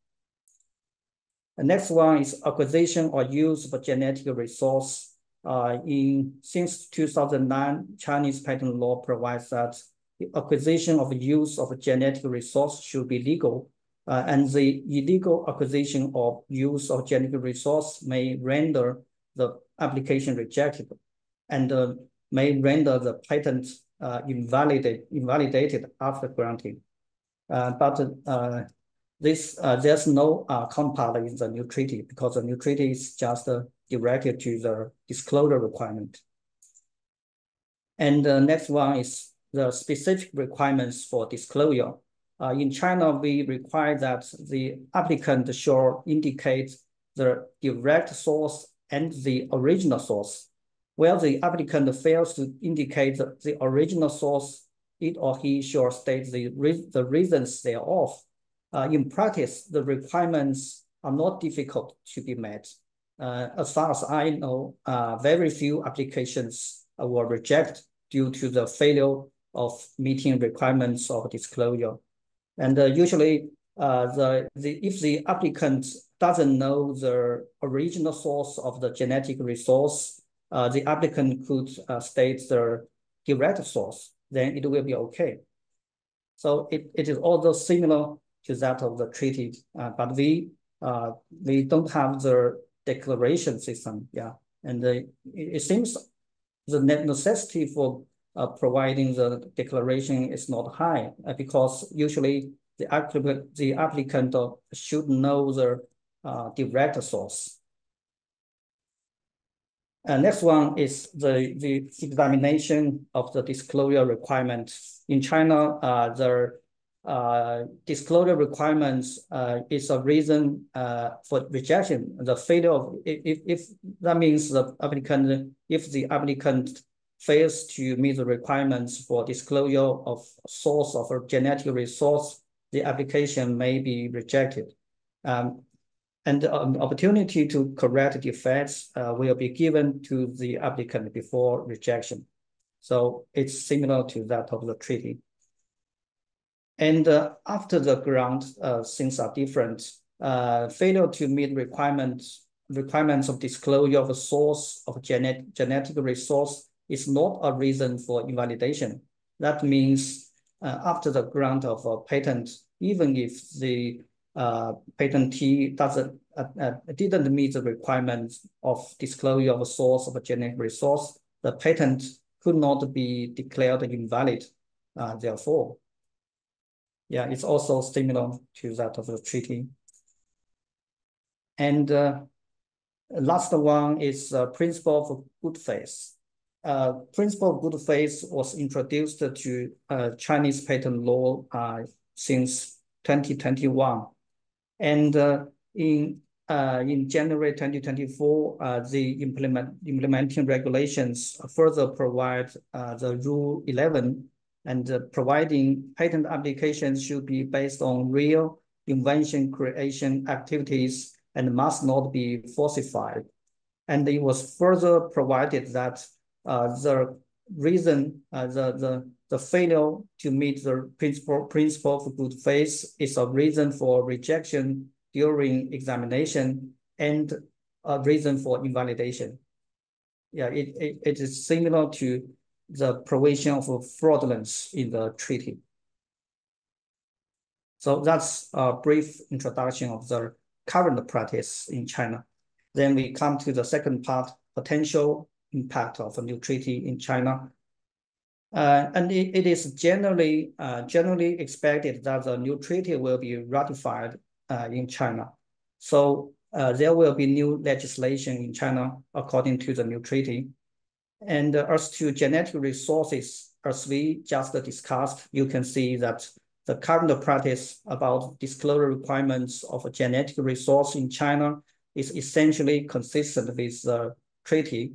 The next one is acquisition or use of a genetic resource. Since 2009, Chinese patent law provides that the acquisition of use of a genetic resource should be legal, and the illegal acquisition or use of genetic resource may render the application rejected and may render the patent invalidated after granting. But There's no counterpart in the new treaty because the new treaty is just directed to the disclosure requirement. And the next one is the specific requirements for disclosure. In China, we require that the applicant should indicate the direct source and the original source. Where the applicant fails to indicate the original source, it or he should state the reasons thereof. In practice, the requirements are not difficult to be met. As far as I know, very few applications were rejected due to the failure of meeting requirements of disclosure. And usually, if the applicant doesn't know the original source of the genetic resource, the applicant could state the direct source, then it will be okay. So it is also similar to that of the treaty, but we don't have the declaration system, yeah. And it seems the necessity for providing the declaration is not high because usually the applicant should know the direct source. Next one is the examination of the disclosure requirements. In China, the disclosure requirements is a reason for rejection. The failure of, if that means if the applicant fails to meet the requirements for disclosure of source of a genetic resource, the application may be rejected. And the opportunity to correct defects will be given to the applicant before rejection. So it's similar to that of the treaty. And after the grant, things are different. Failure to meet requirements of disclosure of a source of genetic resource is not a reason for invalidation. That means after the grant of a patent, even if the patentee didn't meet the requirements of disclosure of a source of a genetic resource, the patent could not be declared invalid, therefore. Yeah, it's also similar to that of the treaty. And last one is principle of good faith. Principle of good faith was introduced to Chinese patent law since 2021. And in January 2024, the implementing regulations further provide the Rule 11, and providing patent applications should be based on real invention creation activities and must not be falsified. And it was further provided that the reason, the failure to meet the principle of good faith is a reason for rejection during examination and a reason for invalidation. Yeah, it is similar to the provision of fraudulence in the treaty. So that's a brief introduction of the current practice in China. Then we come to the second part, potential impact of a new treaty in China. And it is generally expected that the new treaty will be ratified in China. So there will be new legislation in China according to the new treaty. And as to genetic resources, as we just discussed, you can see that the current practice about disclosure requirements of a genetic resource in China is essentially consistent with the treaty.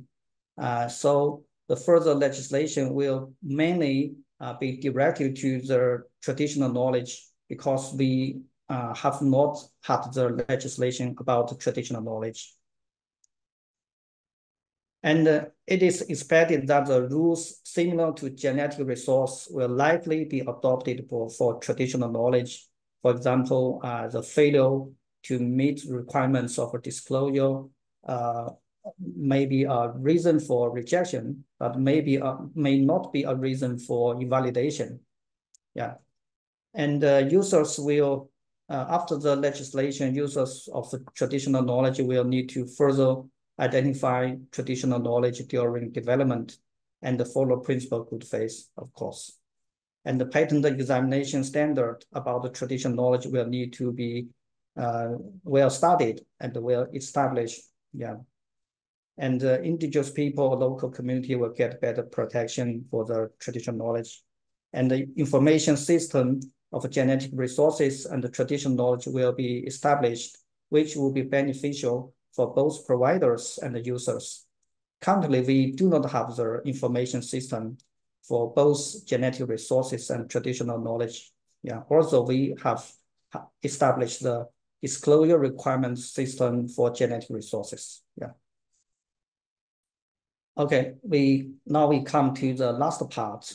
So the further legislation will mainly be directed to the traditional knowledge because we have not had the legislation about the traditional knowledge. And it is expected that the rules similar to genetic resource will likely be adopted for traditional knowledge. For example, the failure to meet requirements of a disclosure may be a reason for rejection, but may not be a reason for invalidation. Yeah, and users will, after the legislation, users of the traditional knowledge will need to further identify traditional knowledge during development and follow principle of good faith, of course. And the patent examination standard about the traditional knowledge will need to be well studied and well established. Yeah. And indigenous people, local community will get better protection for the traditional knowledge. And the information system of genetic resources and the traditional knowledge will be established, which will be beneficial for both providers and the users. Currently, we do not have the information system for both genetic resources and traditional knowledge. Yeah. Also, we have established the disclosure requirement system for genetic resources. Yeah. Okay, now we come to the last part,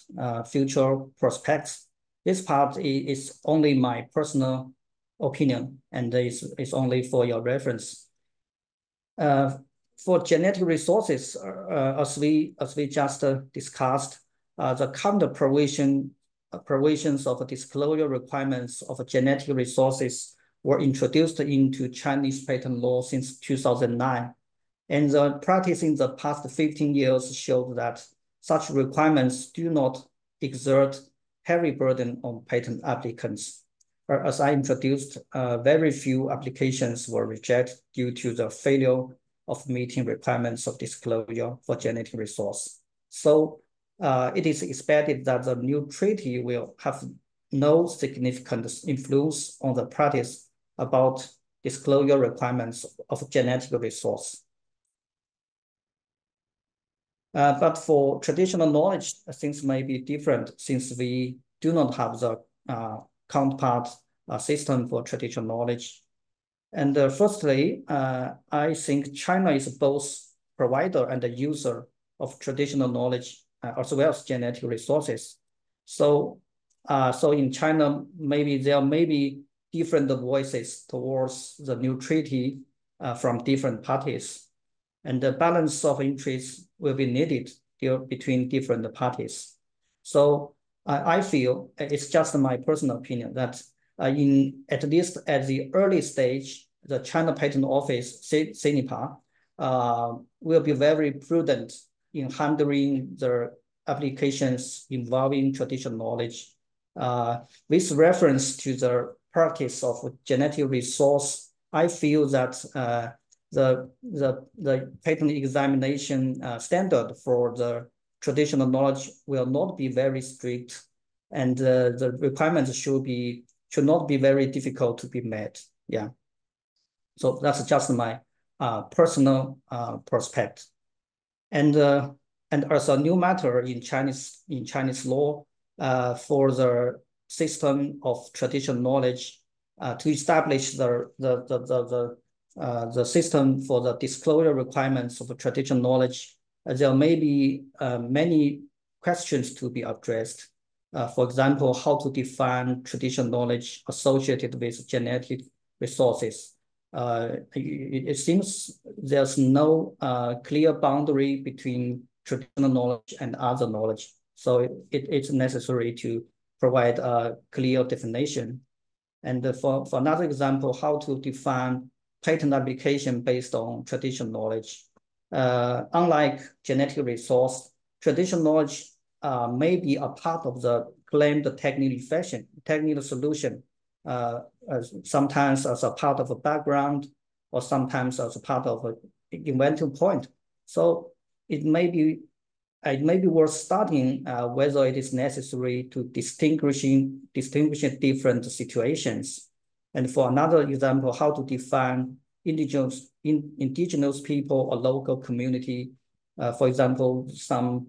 future prospects. This part is only my personal opinion, and is only for your reference. For genetic resources, as we just discussed, the current provisions of disclosure requirements of genetic resources were introduced into Chinese patent law since 2009. And the practice in the past 15 years showed that such requirements do not exert heavy burden on patent applicants. As I introduced, very few applications were rejected due to the failure of meeting requirements of disclosure for genetic resource. So it is expected that the new treaty will have no significant influence on the practice about disclosure requirements of genetic resource. But for traditional knowledge, things may be different since we do not have the counterpart system for traditional knowledge. And firstly, I think China is both provider and a user of traditional knowledge as well as genetic resources. So in China, maybe there may be different voices towards the new treaty from different parties. And the balance of interest will be needed between different parties. So I feel, it's just my personal opinion, that at least at the early stage, the China Patent Office, CNIPA, will be very prudent in handling the applications involving traditional knowledge. With reference to the practice of genetic resource, I feel that the patent examination standard for the traditional knowledge will not be very strict, and the requirements should not be very difficult to be met. Yeah. So that's just my personal prospect. And as a new matter in Chinese law, for the system of traditional knowledge to establish the system for the disclosure requirements of traditional knowledge, there may be many questions to be addressed. For example, how to define traditional knowledge associated with genetic resources. It seems there's no clear boundary between traditional knowledge and other knowledge. So it's necessary to provide a clear definition. And for another example, how to define patent application based on traditional knowledge. Unlike genetic resource, traditional knowledge may be a part of the claimed technical solution, sometimes as a part of a background, or sometimes as a part of an inventive point. So it may be worth studying whether it is necessary to distinguishing different situations. And for another example, how to define indigenous people or local community. For example, some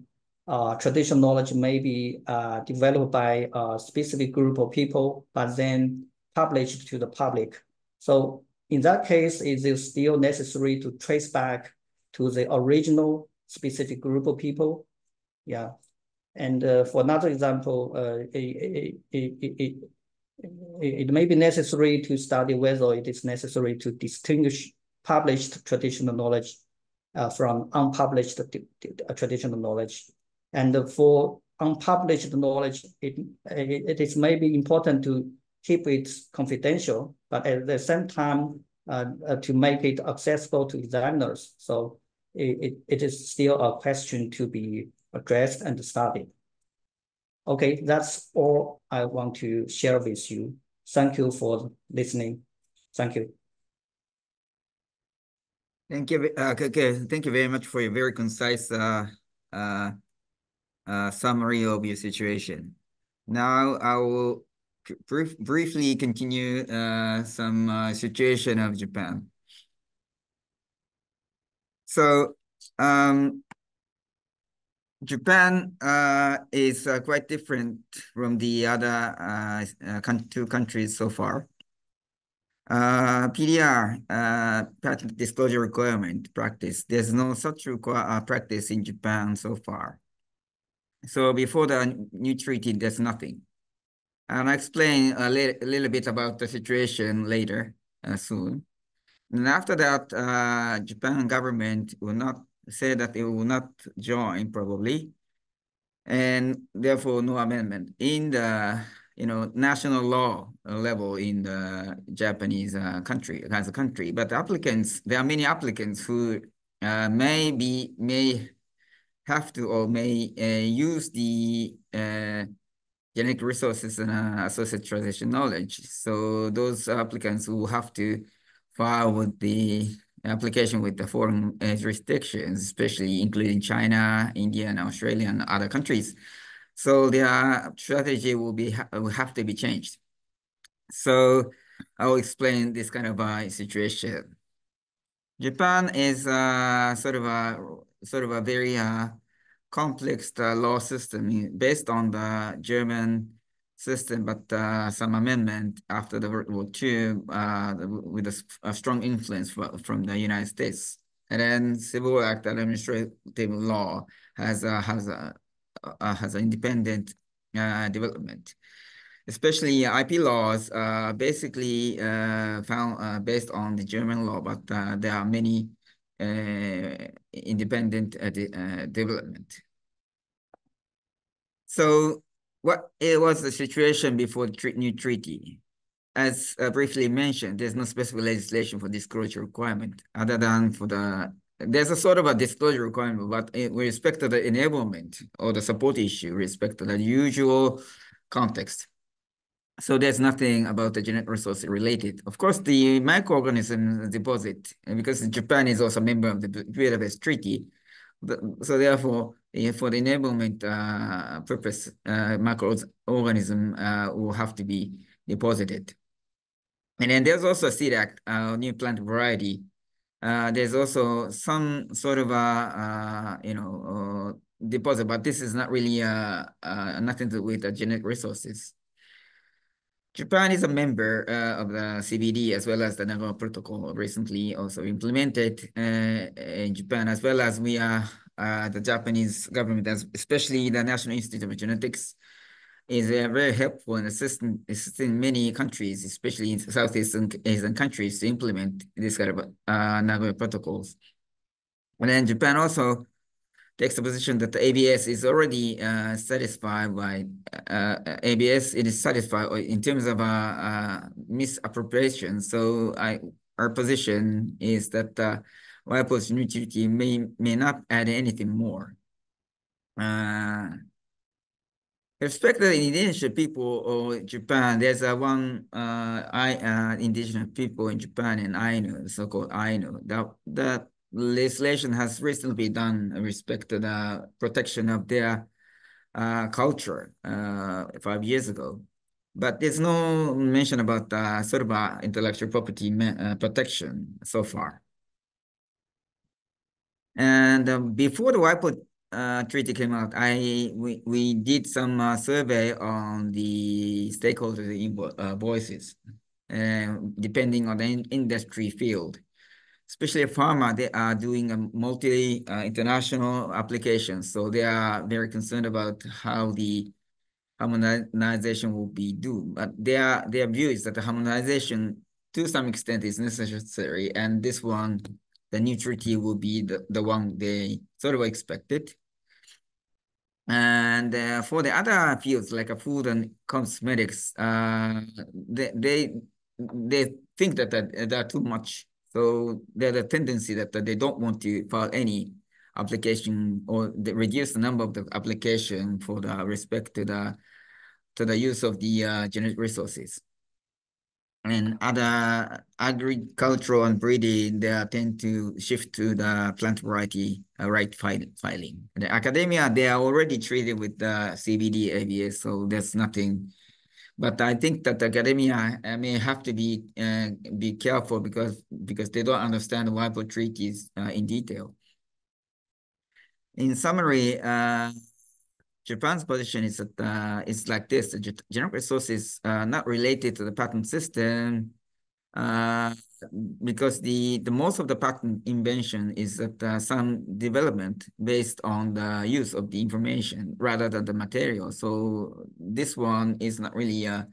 traditional knowledge may be developed by a specific group of people, but then published to the public. So in that case, it is still necessary to trace back to the original specific group of people. Yeah. And for another example, it may be necessary to study whether it is necessary to distinguish published traditional knowledge from unpublished traditional knowledge. And for unpublished knowledge, it is maybe important to keep it confidential, but at the same time to make it accessible to examiners. So it is still a question to be addressed and studied. Okay, that's all I want to share with you. Thank you for listening. Thank you. Thank you. Okay, thank you very much for your very concise summary of your situation. Now I will briefly continue some situation of Japan. So Japan is quite different from the other two countries so far. PDR, patent disclosure requirement practice. There's no such practice in Japan so far. So before the new treaty, there's nothing. And I'll explain a little bit about the situation later, soon. And after that, Japan government will not say that it will not join probably, and therefore no amendment in the national law level in the Japanese country as a country. But applicants, there are many applicants who may have to or may use the genetic resources and associated translation knowledge. So those applicants will have to file with the application with the foreign jurisdictions, especially including China, India, and Australia, and other countries. So their strategy will have to be changed. So I'll explain this kind of situation. Japan is sort of a very complex law system based on the German system, but some amendment after the World War II with a strong influence from the United States. And then Civil Act and administrative law has an independent development. Especially IP laws basically found based on the German law, but there are many independent development. So what it was the situation before the new treaty? As briefly mentioned, there's no specific legislation for disclosure requirement other than there's a sort of a disclosure requirement, but with respect to the enablement or the support issue, with respect to the usual context. So there's nothing about the genetic resource related. Of course, the microorganism deposit, because Japan is also a member of the WIPO Treaty, so therefore, for the enablement purpose, microorganism will have to be deposited. And then there's also a Seed Act, new plant variety. There's also some sort of deposit, but this is not really nothing to do with the genetic resources. Japan is a member of the CBD as well as the Nagoya Protocol recently also implemented in Japan, as well as we are the Japanese government, especially the National Institute of Genetics, is very helpful in assisting many countries, especially in Southeast Asian countries, to implement this kind of Nagoya protocols. And then Japan also takes the position that the ABS is already satisfied by ABS. It is satisfied in terms of misappropriation. So our position is that WIPO's new treaty may not add anything more. Respect the indigenous people of Japan. There's one indigenous people in Japan and Ainu, so-called Ainu. That legislation has recently done with respect to the protection of their culture 5 years ago. But there's no mention about sort of intellectual property protection so far. And before the WIPO treaty came out, we did some survey on the stakeholder voices, depending on the industry field. Especially pharma, they are doing a multi-international applications, so they are very concerned about how the harmonization will be done. But their view is that the harmonization, to some extent, is necessary, and this one, the new treaty, will be the one they sort of expected. And for the other fields like food and cosmetics, they think that there are too much. So there's a tendency that they don't want to file any application or reduce the number of the application for the respect to the use of the genetic resources. And other agricultural and breeding, they tend to shift to the plant variety right filing. The academia, they are already treated with the CBD ABS, so there's nothing. But I think that academia may have to be careful because they don't understand the WIPO treaties in detail. In summary, Japan's position is that it's like this: the genetic resources are not related to the patent system, because the most of the patent invention is that some development based on the use of the information rather than the material. So this one is not really a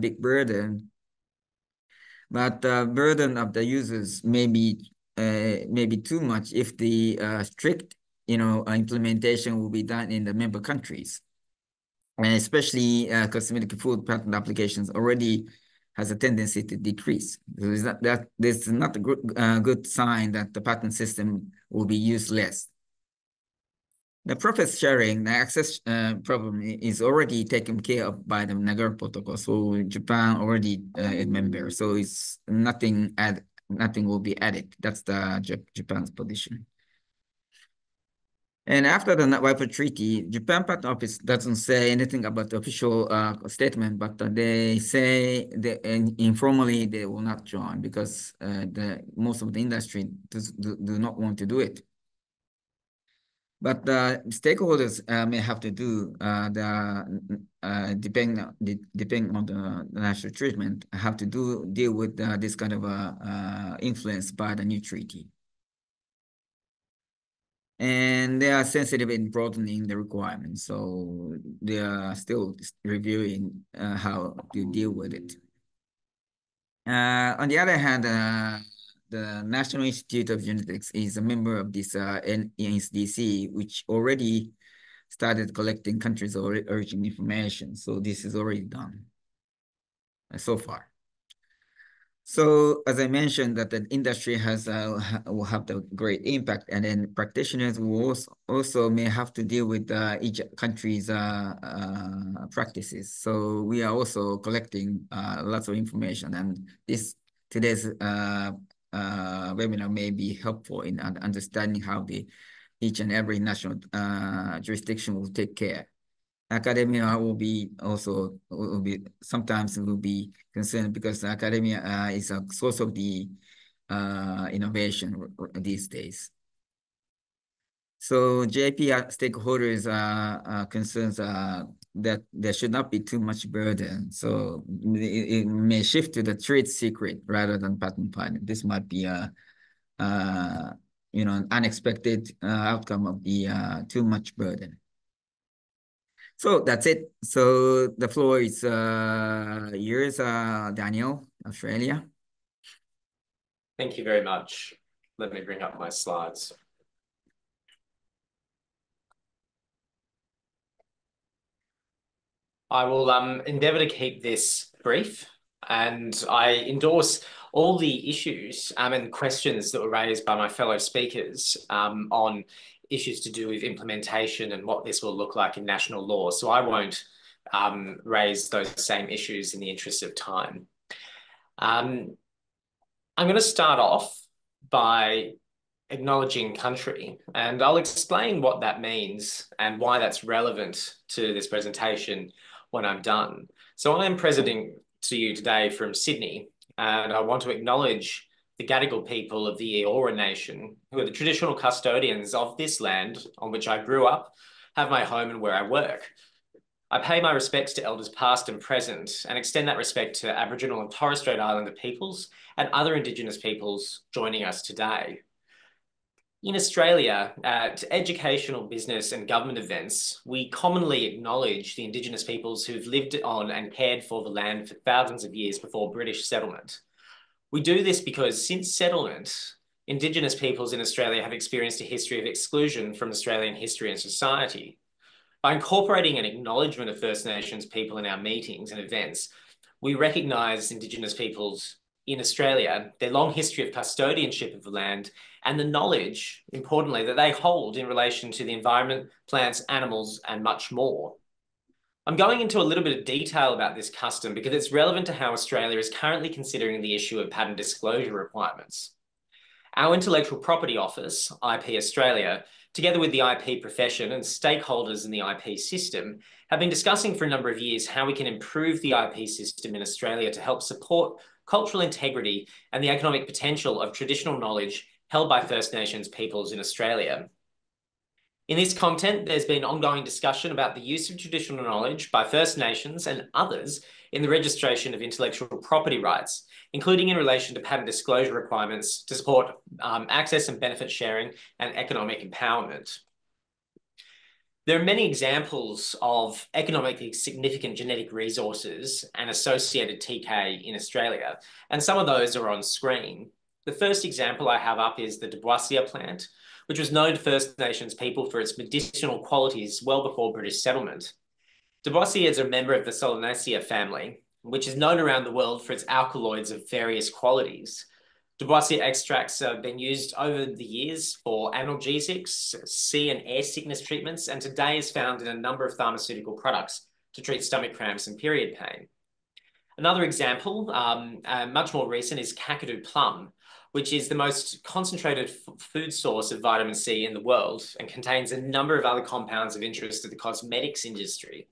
big burden, but the burden of the users may be too much if the strict implementation will be done in the member countries, and especially cosmetic food patent applications already has a tendency to decrease. So this is not a good sign that the patent system will be used less. The profit sharing, the access problem is already taken care of by the Nagoya Protocol. So Japan already a member. So it's nothing will be added. That's the Japan's position. And after the WIPO Treaty, Japan Patent Office doesn't say anything about the official statement, but they say that informally they will not join because most of the industry do not want to do it. But the stakeholders may have to do depending on the national treatment, have to deal with this kind of influence by the new treaty. And they are sensitive in broadening the requirements, so they are still reviewing how to deal with it. On the other hand, the National Institute of Genetics is a member of this NSDC, which already started collecting countries' origin information. So this is already done so far. So as I mentioned, that the industry will have the great impact, and then practitioners will also may have to deal with each country's practices. So we are also collecting lots of information, and today's webinar may be helpful in understanding how each and every national jurisdiction will take care. Academia sometimes will be concerned because academia is a source of the innovation these days. So JP stakeholders concerns that there should not be too much burden. So it may shift to the trade secret rather than patent filing. This might be an unexpected outcome of the too much burden. So that's it. So the floor is yours, Daniel, Australia. Thank you very much. Let me bring up my slides. I will endeavour to keep this brief, and I endorse all the issues and questions that were raised by my fellow speakers on issues to do with implementation and what this will look like in national law. So I won't raise those same issues in the interest of time. I'm going to start off by acknowledging country, and I'll explain what that means and why that's relevant to this presentation when I'm done. So I am presenting to you today from Sydney, and I want to acknowledge the Gadigal people of the Eora Nation, who are the traditional custodians of this land on which I grew up, have my home, and where I work. I pay my respects to elders past and present, and extend that respect to Aboriginal and Torres Strait Islander peoples and other Indigenous peoples joining us today. In Australia, at educational, business and government events, we commonly acknowledge the Indigenous peoples who've lived on and cared for the land for thousands of years before British settlement. We do this because since settlement, Indigenous peoples in Australia have experienced a history of exclusion from Australian history and society. By incorporating an acknowledgement of First Nations people in our meetings and events, we recognise Indigenous peoples in Australia, their long history of custodianship of the land, and the knowledge, importantly, that they hold in relation to the environment, plants, animals, and much more. I'm going into a little bit of detail about this custom because it's relevant to how Australia is currently considering the issue of patent disclosure requirements. Our Intellectual Property Office, IP Australia, together with the IP profession and stakeholders in the IP system, have been discussing for a number of years how we can improve the IP system in Australia to help support cultural integrity and the economic potential of traditional knowledge held by First Nations peoples in Australia. In this content, there's been ongoing discussion about the use of traditional knowledge by First Nations and others in the registration of intellectual property rights, including in relation to patent disclosure requirements to support access and benefit sharing and economic empowerment. There are many examples of economically significant genetic resources and associated TK in Australia, and some of those are on screen. The first example I have up is the Duboisia plant, which was known to First Nations people for its medicinal qualities well before British settlement. Duboisia is a member of the Solanaceae family, which is known around the world for its alkaloids of various qualities. Duboisia extracts have been used over the years for analgesics, sea and air sickness treatments, and today is found in a number of pharmaceutical products to treat stomach cramps and period pain. Another example, much more recent, is Kakadu plum, which is the most concentrated food source of vitamin C in the world and contains a number of other compounds of interest to the cosmetics industry.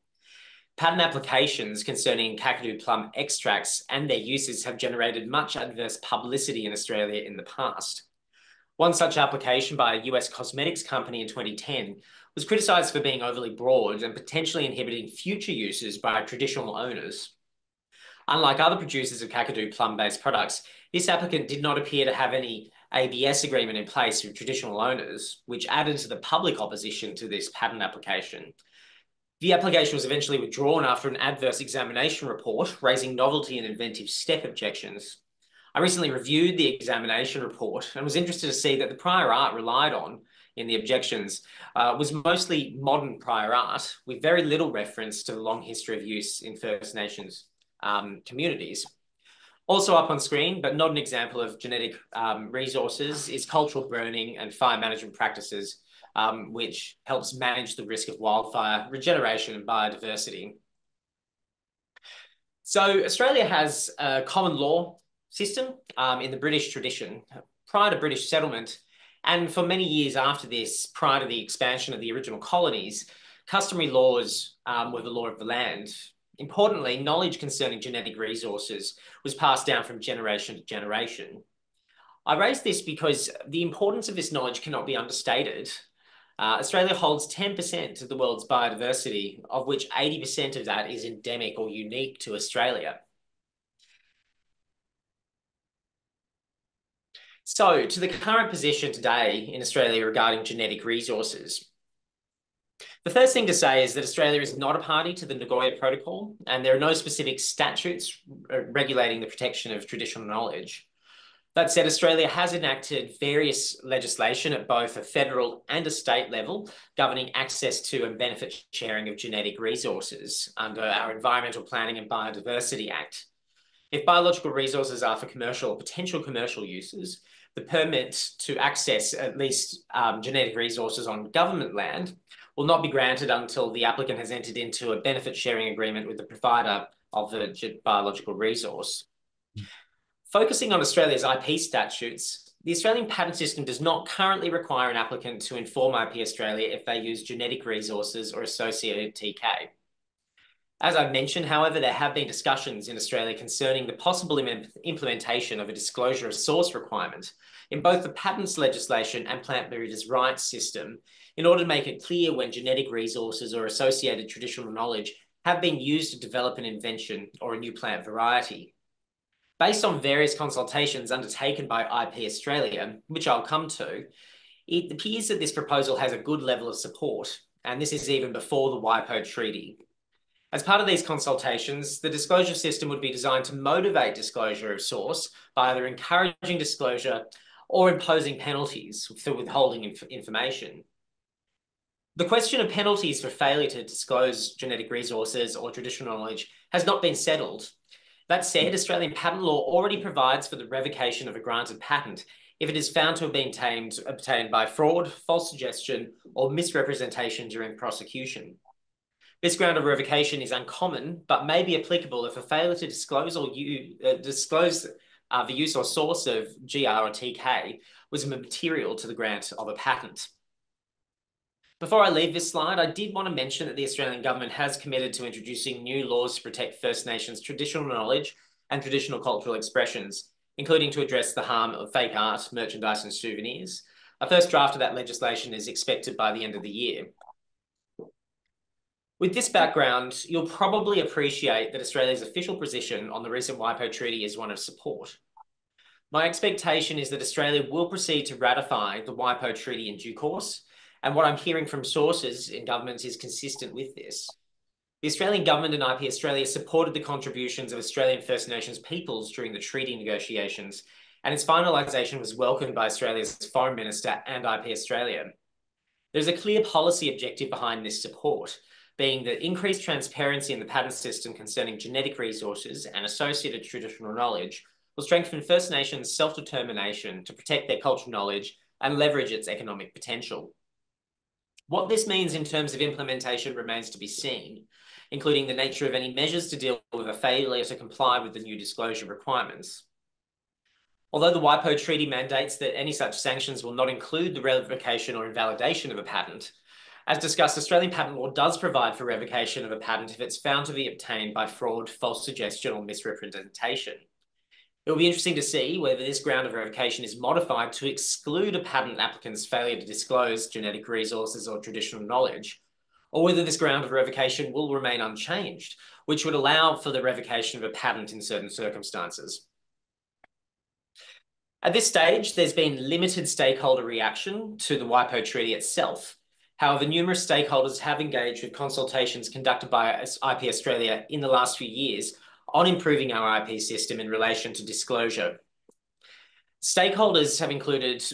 Patent applications concerning Kakadu plum extracts and their uses have generated much adverse publicity in Australia in the past. One such application by a US cosmetics company in 2010 was criticised for being overly broad and potentially inhibiting future uses by traditional owners. Unlike other producers of Kakadu plum-based products, this applicant did not appear to have any ABS agreement in place with traditional owners, which added to the public opposition to this patent application. The application was eventually withdrawn after an adverse examination report, raising novelty and inventive step objections. I recently reviewed the examination report and was interested to see that the prior art relied on in the objections was mostly modern prior art, with very little reference to the long history of use in First Nations communities. Also up on screen, but not an example of genetic resources, is cultural burning and fire management practices, which helps manage the risk of wildfire, regeneration, and biodiversity. So Australia has a common law system in the British tradition. Prior to British settlement, and for many years after this, prior to the expansion of the original colonies, customary laws were the law of the land. Importantly, knowledge concerning genetic resources was passed down from generation to generation. I raise this because the importance of this knowledge cannot be understated. Australia holds 10% of the world's biodiversity, of which 80% of that is endemic or unique to Australia. So, to the current position today in Australia regarding genetic resources. The first thing to say is that Australia is not a party to the Nagoya Protocol, and there are no specific statutes regulating the protection of traditional knowledge. That said, Australia has enacted various legislation at both a federal and a state level governing access to and benefit sharing of genetic resources under our Environmental Planning and Biodiversity Act. If biological resources are for commercial or potential commercial uses, the permit to access at least genetic resources on government land will not be granted until the applicant has entered into a benefit sharing agreement with the provider of the biological resource. Focusing on Australia's IP statutes, the Australian patent system does not currently require an applicant to inform IP Australia if they use genetic resources or associated TK. As I've mentioned, however, there have been discussions in Australia concerning the possible implementation of a disclosure of source requirement in both the patents legislation and plant breeders' rights system in order to make it clear when genetic resources or associated traditional knowledge have been used to develop an invention or a new plant variety. Based on various consultations undertaken by IP Australia, which I'll come to, it appears that this proposal has a good level of support, and this is even before the WIPO Treaty. As part of these consultations, the disclosure system would be designed to motivate disclosure of source by either encouraging disclosure or imposing penalties for withholding information. The question of penalties for failure to disclose genetic resources or traditional knowledge has not been settled. That said, Australian patent law already provides for the revocation of a granted patent if it is found to have been obtained by fraud, false suggestion, or misrepresentation during prosecution. This ground of revocation is uncommon, but may be applicable if a failure to disclose the use or source of GR or TK was material to the grant of a patent. Before I leave this slide, I did want to mention that the Australian government has committed to introducing new laws to protect First Nations traditional knowledge and traditional cultural expressions, including to address the harm of fake art, merchandise, and souvenirs. A first draft of that legislation is expected by the end of the year. With this background, you'll probably appreciate that Australia's official position on the recent WIPO Treaty is one of support. My expectation is that Australia will proceed to ratify the WIPO Treaty in due course, and what I'm hearing from sources in governments is consistent with this. The Australian government and IP Australia supported the contributions of Australian First Nations peoples during the treaty negotiations, and its finalisation was welcomed by Australia's Foreign Minister and IP Australia. There's a clear policy objective behind this support, being that increased transparency in the patent system concerning genetic resources and associated traditional knowledge will strengthen First Nations self-determination to protect their cultural knowledge and leverage its economic potential. What this means in terms of implementation remains to be seen, including the nature of any measures to deal with a failure to comply with the new disclosure requirements. Although the WIPO Treaty mandates that any such sanctions will not include the revocation or invalidation of a patent, as discussed, Australian patent law does provide for revocation of a patent if it's found to be obtained by fraud, false suggestion, or misrepresentation. It will be interesting to see whether this ground of revocation is modified to exclude a patent applicant's failure to disclose genetic resources or traditional knowledge, or whether this ground of revocation will remain unchanged, which would allow for the revocation of a patent in certain circumstances. At this stage, there's been limited stakeholder reaction to the WIPO Treaty itself. However, numerous stakeholders have engaged with consultations conducted by IP Australia in the last few years on improving our IP system in relation to disclosure. Stakeholders have included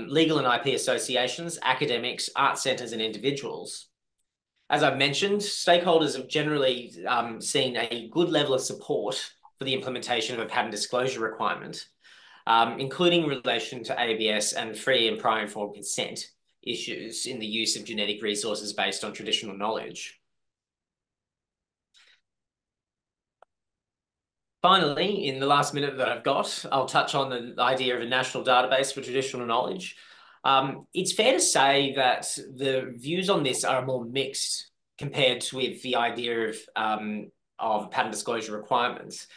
legal and IP associations, academics, art centres, and individuals. As I've mentioned, stakeholders have generally seen a good level of support for the implementation of a patent disclosure requirement, including in relation to ABS and free and prior informed consent issues in the use of genetic resources based on traditional knowledge. Finally, in the last minute that I've got, I'll touch on the idea of a national database for traditional knowledge. It's fair to say that the views on this are more mixed compared with the idea of patent disclosure requirements.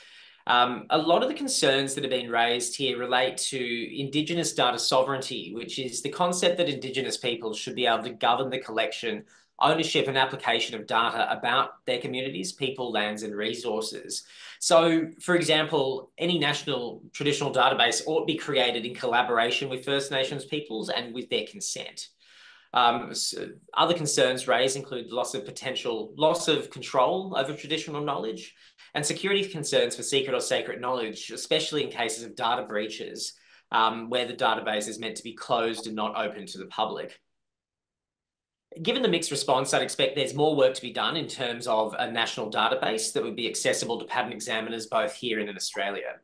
A lot of the concerns that have been raised here relate to Indigenous data sovereignty, which is the concept that Indigenous peoples should be able to govern the collection, ownership, and application of data about their communities, people, lands, and resources. So, for example, any national traditional database ought to be created in collaboration with First Nations peoples and with their consent. So other concerns raised include loss of control over traditional knowledge and security concerns for secret or sacred knowledge, especially in cases of data breaches, where the database is meant to be closed and not open to the public. Given the mixed response, I'd expect there's more work to be done in terms of a national database that would be accessible to patent examiners both here and in Australia.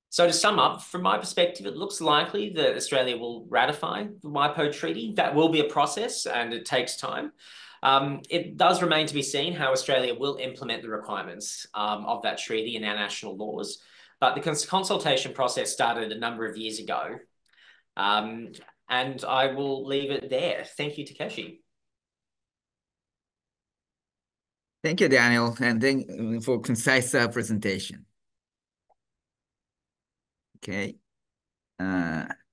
So to sum up, from my perspective, it looks likely that Australia will ratify the WIPO Treaty. That will be a process and it takes time. It does remain to be seen how Australia will implement the requirements of that treaty in our national laws. But the consultation process started a number of years ago. And I will leave it there. Thank you, Takeshi. Thank you, Daniel, and thank you for concise presentation. Okay.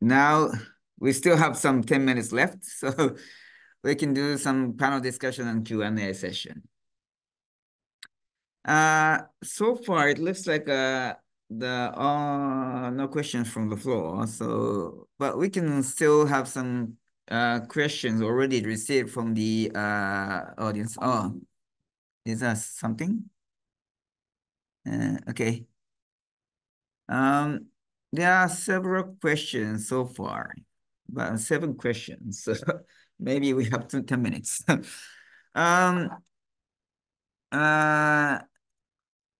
Now we still have some 10 minutes left, so we can do some panel discussion and Q&A session. So far, it looks like no questions from the floor. So, but we can still have some questions already received from the audience. Oh, is that something? Okay. There are several questions so far, but 7 questions. So maybe we have 10 minutes.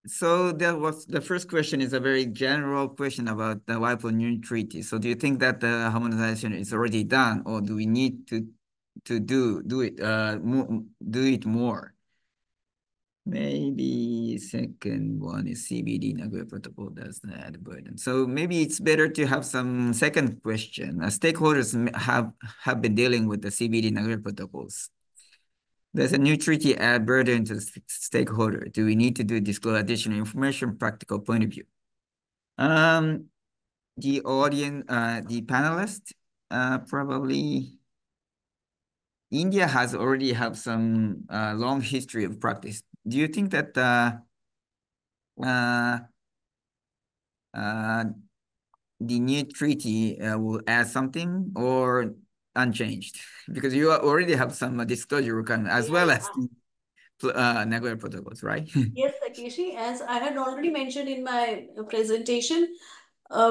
So that was the first question is a very general question about the WIPO new treaty. So do you think that the harmonization is already done, or do we need to do it more? Maybe second one is CBD Nagoya Protocol does add burden. So maybe it's better to have some second question. Stakeholders have been dealing with the CBD Nagoya protocols. There's a new treaty add burden to the stakeholder. Do we need to disclose additional information, practical point of view? The audience, the panelists, probably India has already have some long history of practice. Do you think that uh, the new treaty will add something or unchanged? Because you already have some disclosure requirement as well as the Nagoya protocols, right? Yes, Takeshi, as I had already mentioned in my presentation,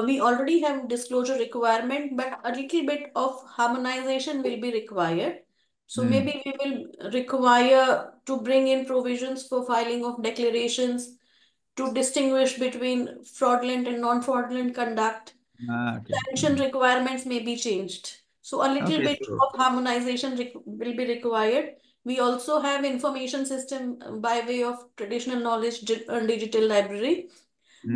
we already have disclosure requirement, but a little bit of harmonization will be required. So maybe we will require to bring in provisions for filing of declarations to distinguish between fraudulent and non-fraudulent conduct. Okay. Sanction requirements may be changed. So a little Okay, bit so of harmonization will be required. We also have information system by way of traditional knowledge digital library,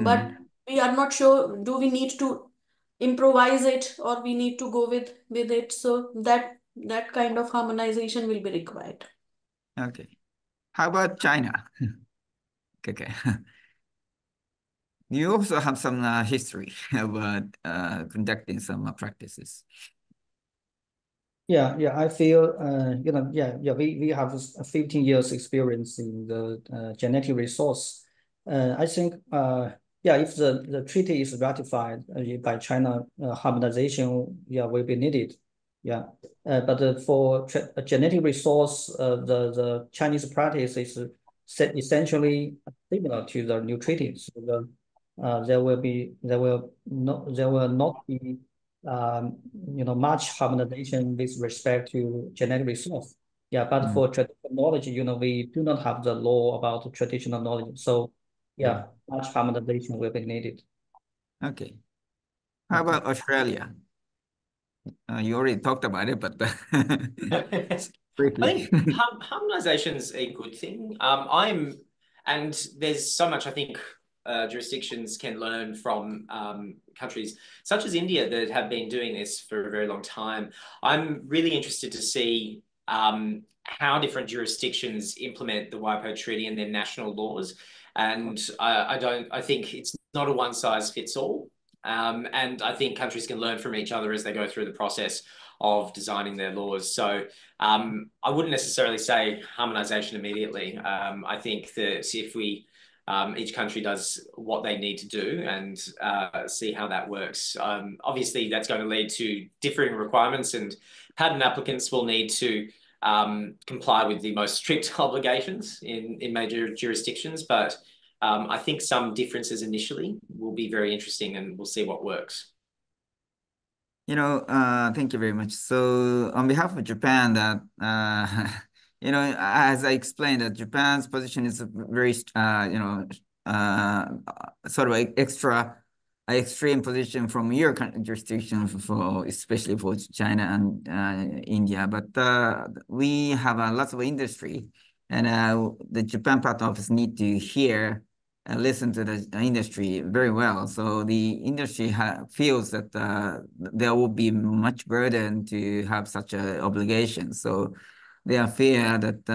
but we are not sure, do we need to improvise it or we need to go with it? So that kind of harmonization will be required. okay. How about China? Okay. You also have some history about conducting some practices. Yeah. I feel, we have 15 years experience in the genetic resource. I think, if the treaty is ratified by China, harmonization, will be needed. Yeah. But for genetic resource, the Chinese practice is essentially similar to the new treaty. So there will not be much harmonization with respect to genetic resource. Yeah, but for traditional knowledge, we do not have the law about traditional knowledge. So much harmonization will be needed. Okay. How about Australia? You already talked about it, but I briefly. think harmonization's a good thing. And there's so much I think jurisdictions can learn from countries such as India that have been doing this for a very long time. I'm really interested to see how different jurisdictions implement the WIPO Treaty in their national laws. And I think it's not a one size fits all. And I think countries can learn from each other as they go through the process of designing their laws. So I wouldn't necessarily say harmonization immediately. I think that if we each country does what they need to do and see how that works. Obviously, that's going to lead to differing requirements, and patent applicants will need to comply with the most strict obligations in major jurisdictions. But I think some differences initially will be very interesting, and we'll see what works. Thank you very much. So on behalf of Japan, that as I explained, that Japan's position is very, sort of extreme position from your jurisdiction especially for China and India. But we have lots of industry, and the Japan Patent Office need to hear and listen to the industry very well. So the industry feels that there will be much burden to have such a obligation. So they are fear that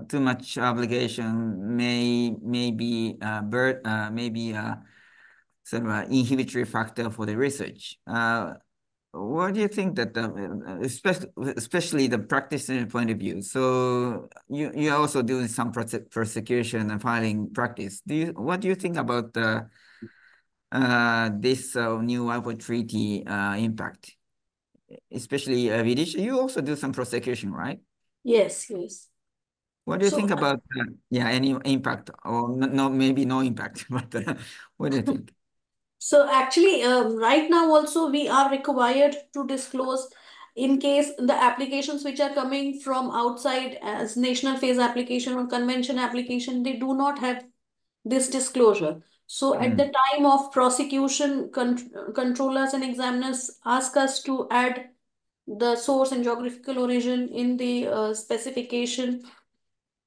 too much obligation may be sort of an inhibitory factor for the research. What do you think that, especially the practitioner point of view? So you are also doing some prosecution and filing practice. What do you think about this new WIPO treaty impact? Especially Vidisha, you also do some prosecution, right? Yes. What do you So think about any impact or no, maybe no impact? But what do you think? So actually, right now also we are required to disclose in case the applications which are coming from outside as national phase application or convention application, they do not have this disclosure. So at the time of prosecution, controllers and examiners ask us to add the source and geographical origin in the specification.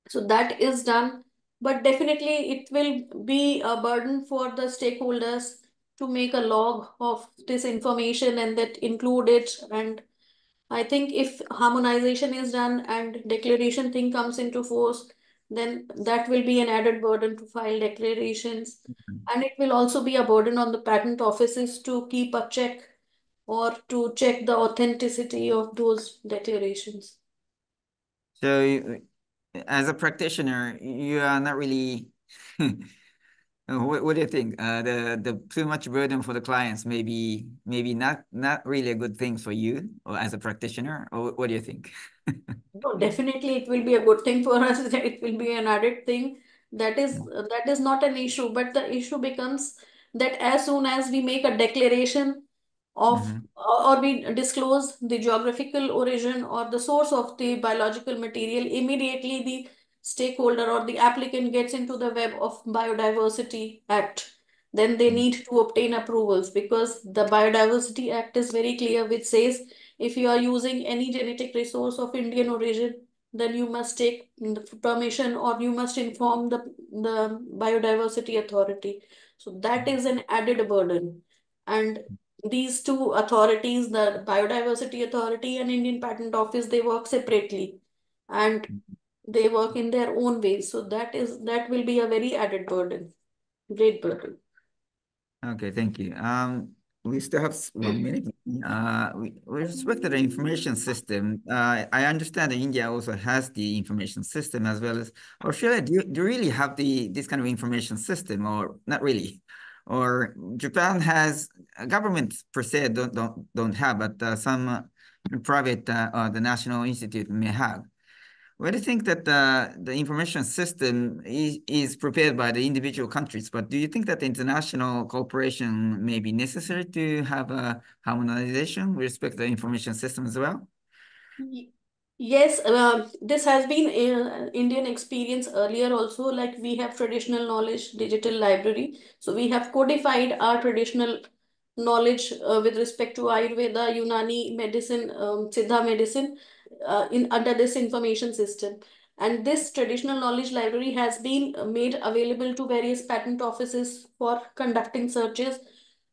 So that is done, but definitely it will be a burden for the stakeholders to make a log of this information and that include it. And I think if harmonization is done and declaration thing comes into force, then that will be an added burden to file declarations. And it will also be a burden on the patent offices to keep a check or to check the authenticity of those declarations. So as a practitioner, you are not really, what do you think? The too much burden for the clients maybe not really a good thing for you or as a practitioner, or what do you think? No, definitely it will be a good thing for us. It will be an added thing. That is not an issue, but the issue becomes that as soon as we make a declaration of or we disclose the geographical origin or the source of the biological material, immediately the stakeholder or the applicant gets into the web of Biodiversity Act. Then they need to obtain approvals because the Biodiversity Act is very clear, which says if you are using any genetic resource of Indian origin, then you must take permission or you must inform the Biodiversity Authority. So that is an added burden. And these two authorities, the Biodiversity Authority and Indian Patent Office, they work separately and they work in their own ways. So that will be a very added burden, great burden. Okay, thank you. We still have 1 minute. With respect to the information system, I understand that India also has the information system as well as Australia. Do you really have this kind of information system, or not really? Or Japan has government per se don't have, but some private the National Institute may have. Where do you think that the information system is prepared by the individual countries? But do you think that international cooperation may be necessary to have a harmonization with respect to the information system as well? Yes, this has been Indian experience earlier also. Like we have traditional knowledge digital library, so we have codified our traditional knowledge with respect to Ayurveda, Unani medicine, Siddha medicine in under this information system. And this traditional knowledge library has been made available to various patent offices for conducting searches.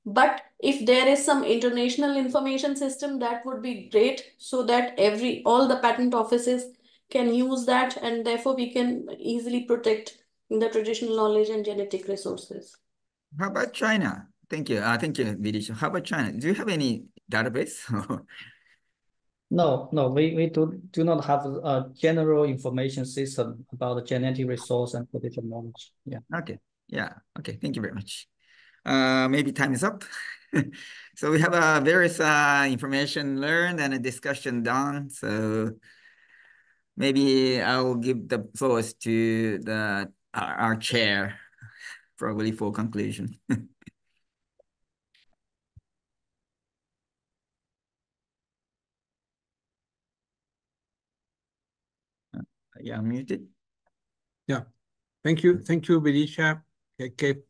But if there is some international information system, that would be great so that all the patent offices can use that, and therefore we can easily protect the traditional knowledge and genetic resources. How about China? Thank you. Thank you, Vidisha. How about China? Do you have any database? No, we do not have a general information system about the genetic resource and political knowledge. Yeah. Okay. Yeah. Okay. Thank you very much. Maybe time is up. So we have various information learned and a discussion done. So maybe I will give the floor to our chair, probably for conclusion. Yeah, muted. Yeah, thank you, Vidisha, KK,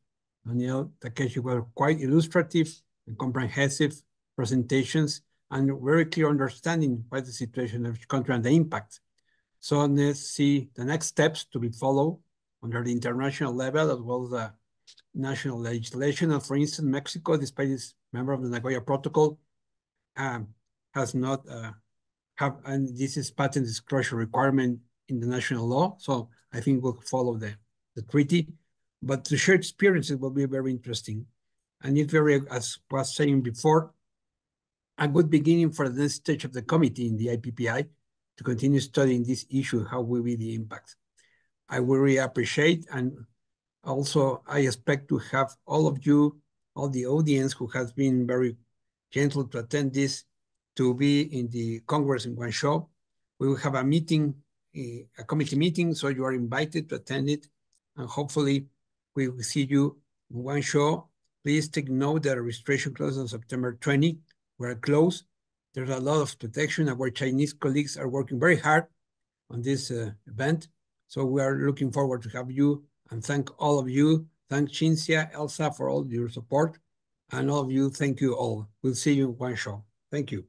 Daniel, Takeshi were quite illustrative and comprehensive presentations and very clear understanding by the situation of each country and the impact. So let's see the next steps to be followed under the international level as well as the national legislation. And for instance, Mexico, despite its member of the Nagoya Protocol, has not and this is patent disclosure requirement in the national law. So I think we'll follow the treaty, but to share experiences will be very interesting. And it's very, as was saying before, a good beginning for the next stage of the committee in the IPPI to continue studying this issue, how will be the impact. I will really appreciate, and also I expect to have all of you, all the audience who has been very gentle to attend this, to be in the Congress in Guangzhou. We will have a meeting, a committee meeting, so you are invited to attend it, and hopefully we will see you in Guangzhou. Please take note that registration closes on September 20. We're closed. There's a lot of protection. Our Chinese colleagues are working very hard on this event. So we are looking forward to have you, and thank all of you. Thank Cinzia, Elsa for all your support, and all of you, thank you all. We'll see you in one show. Thank you.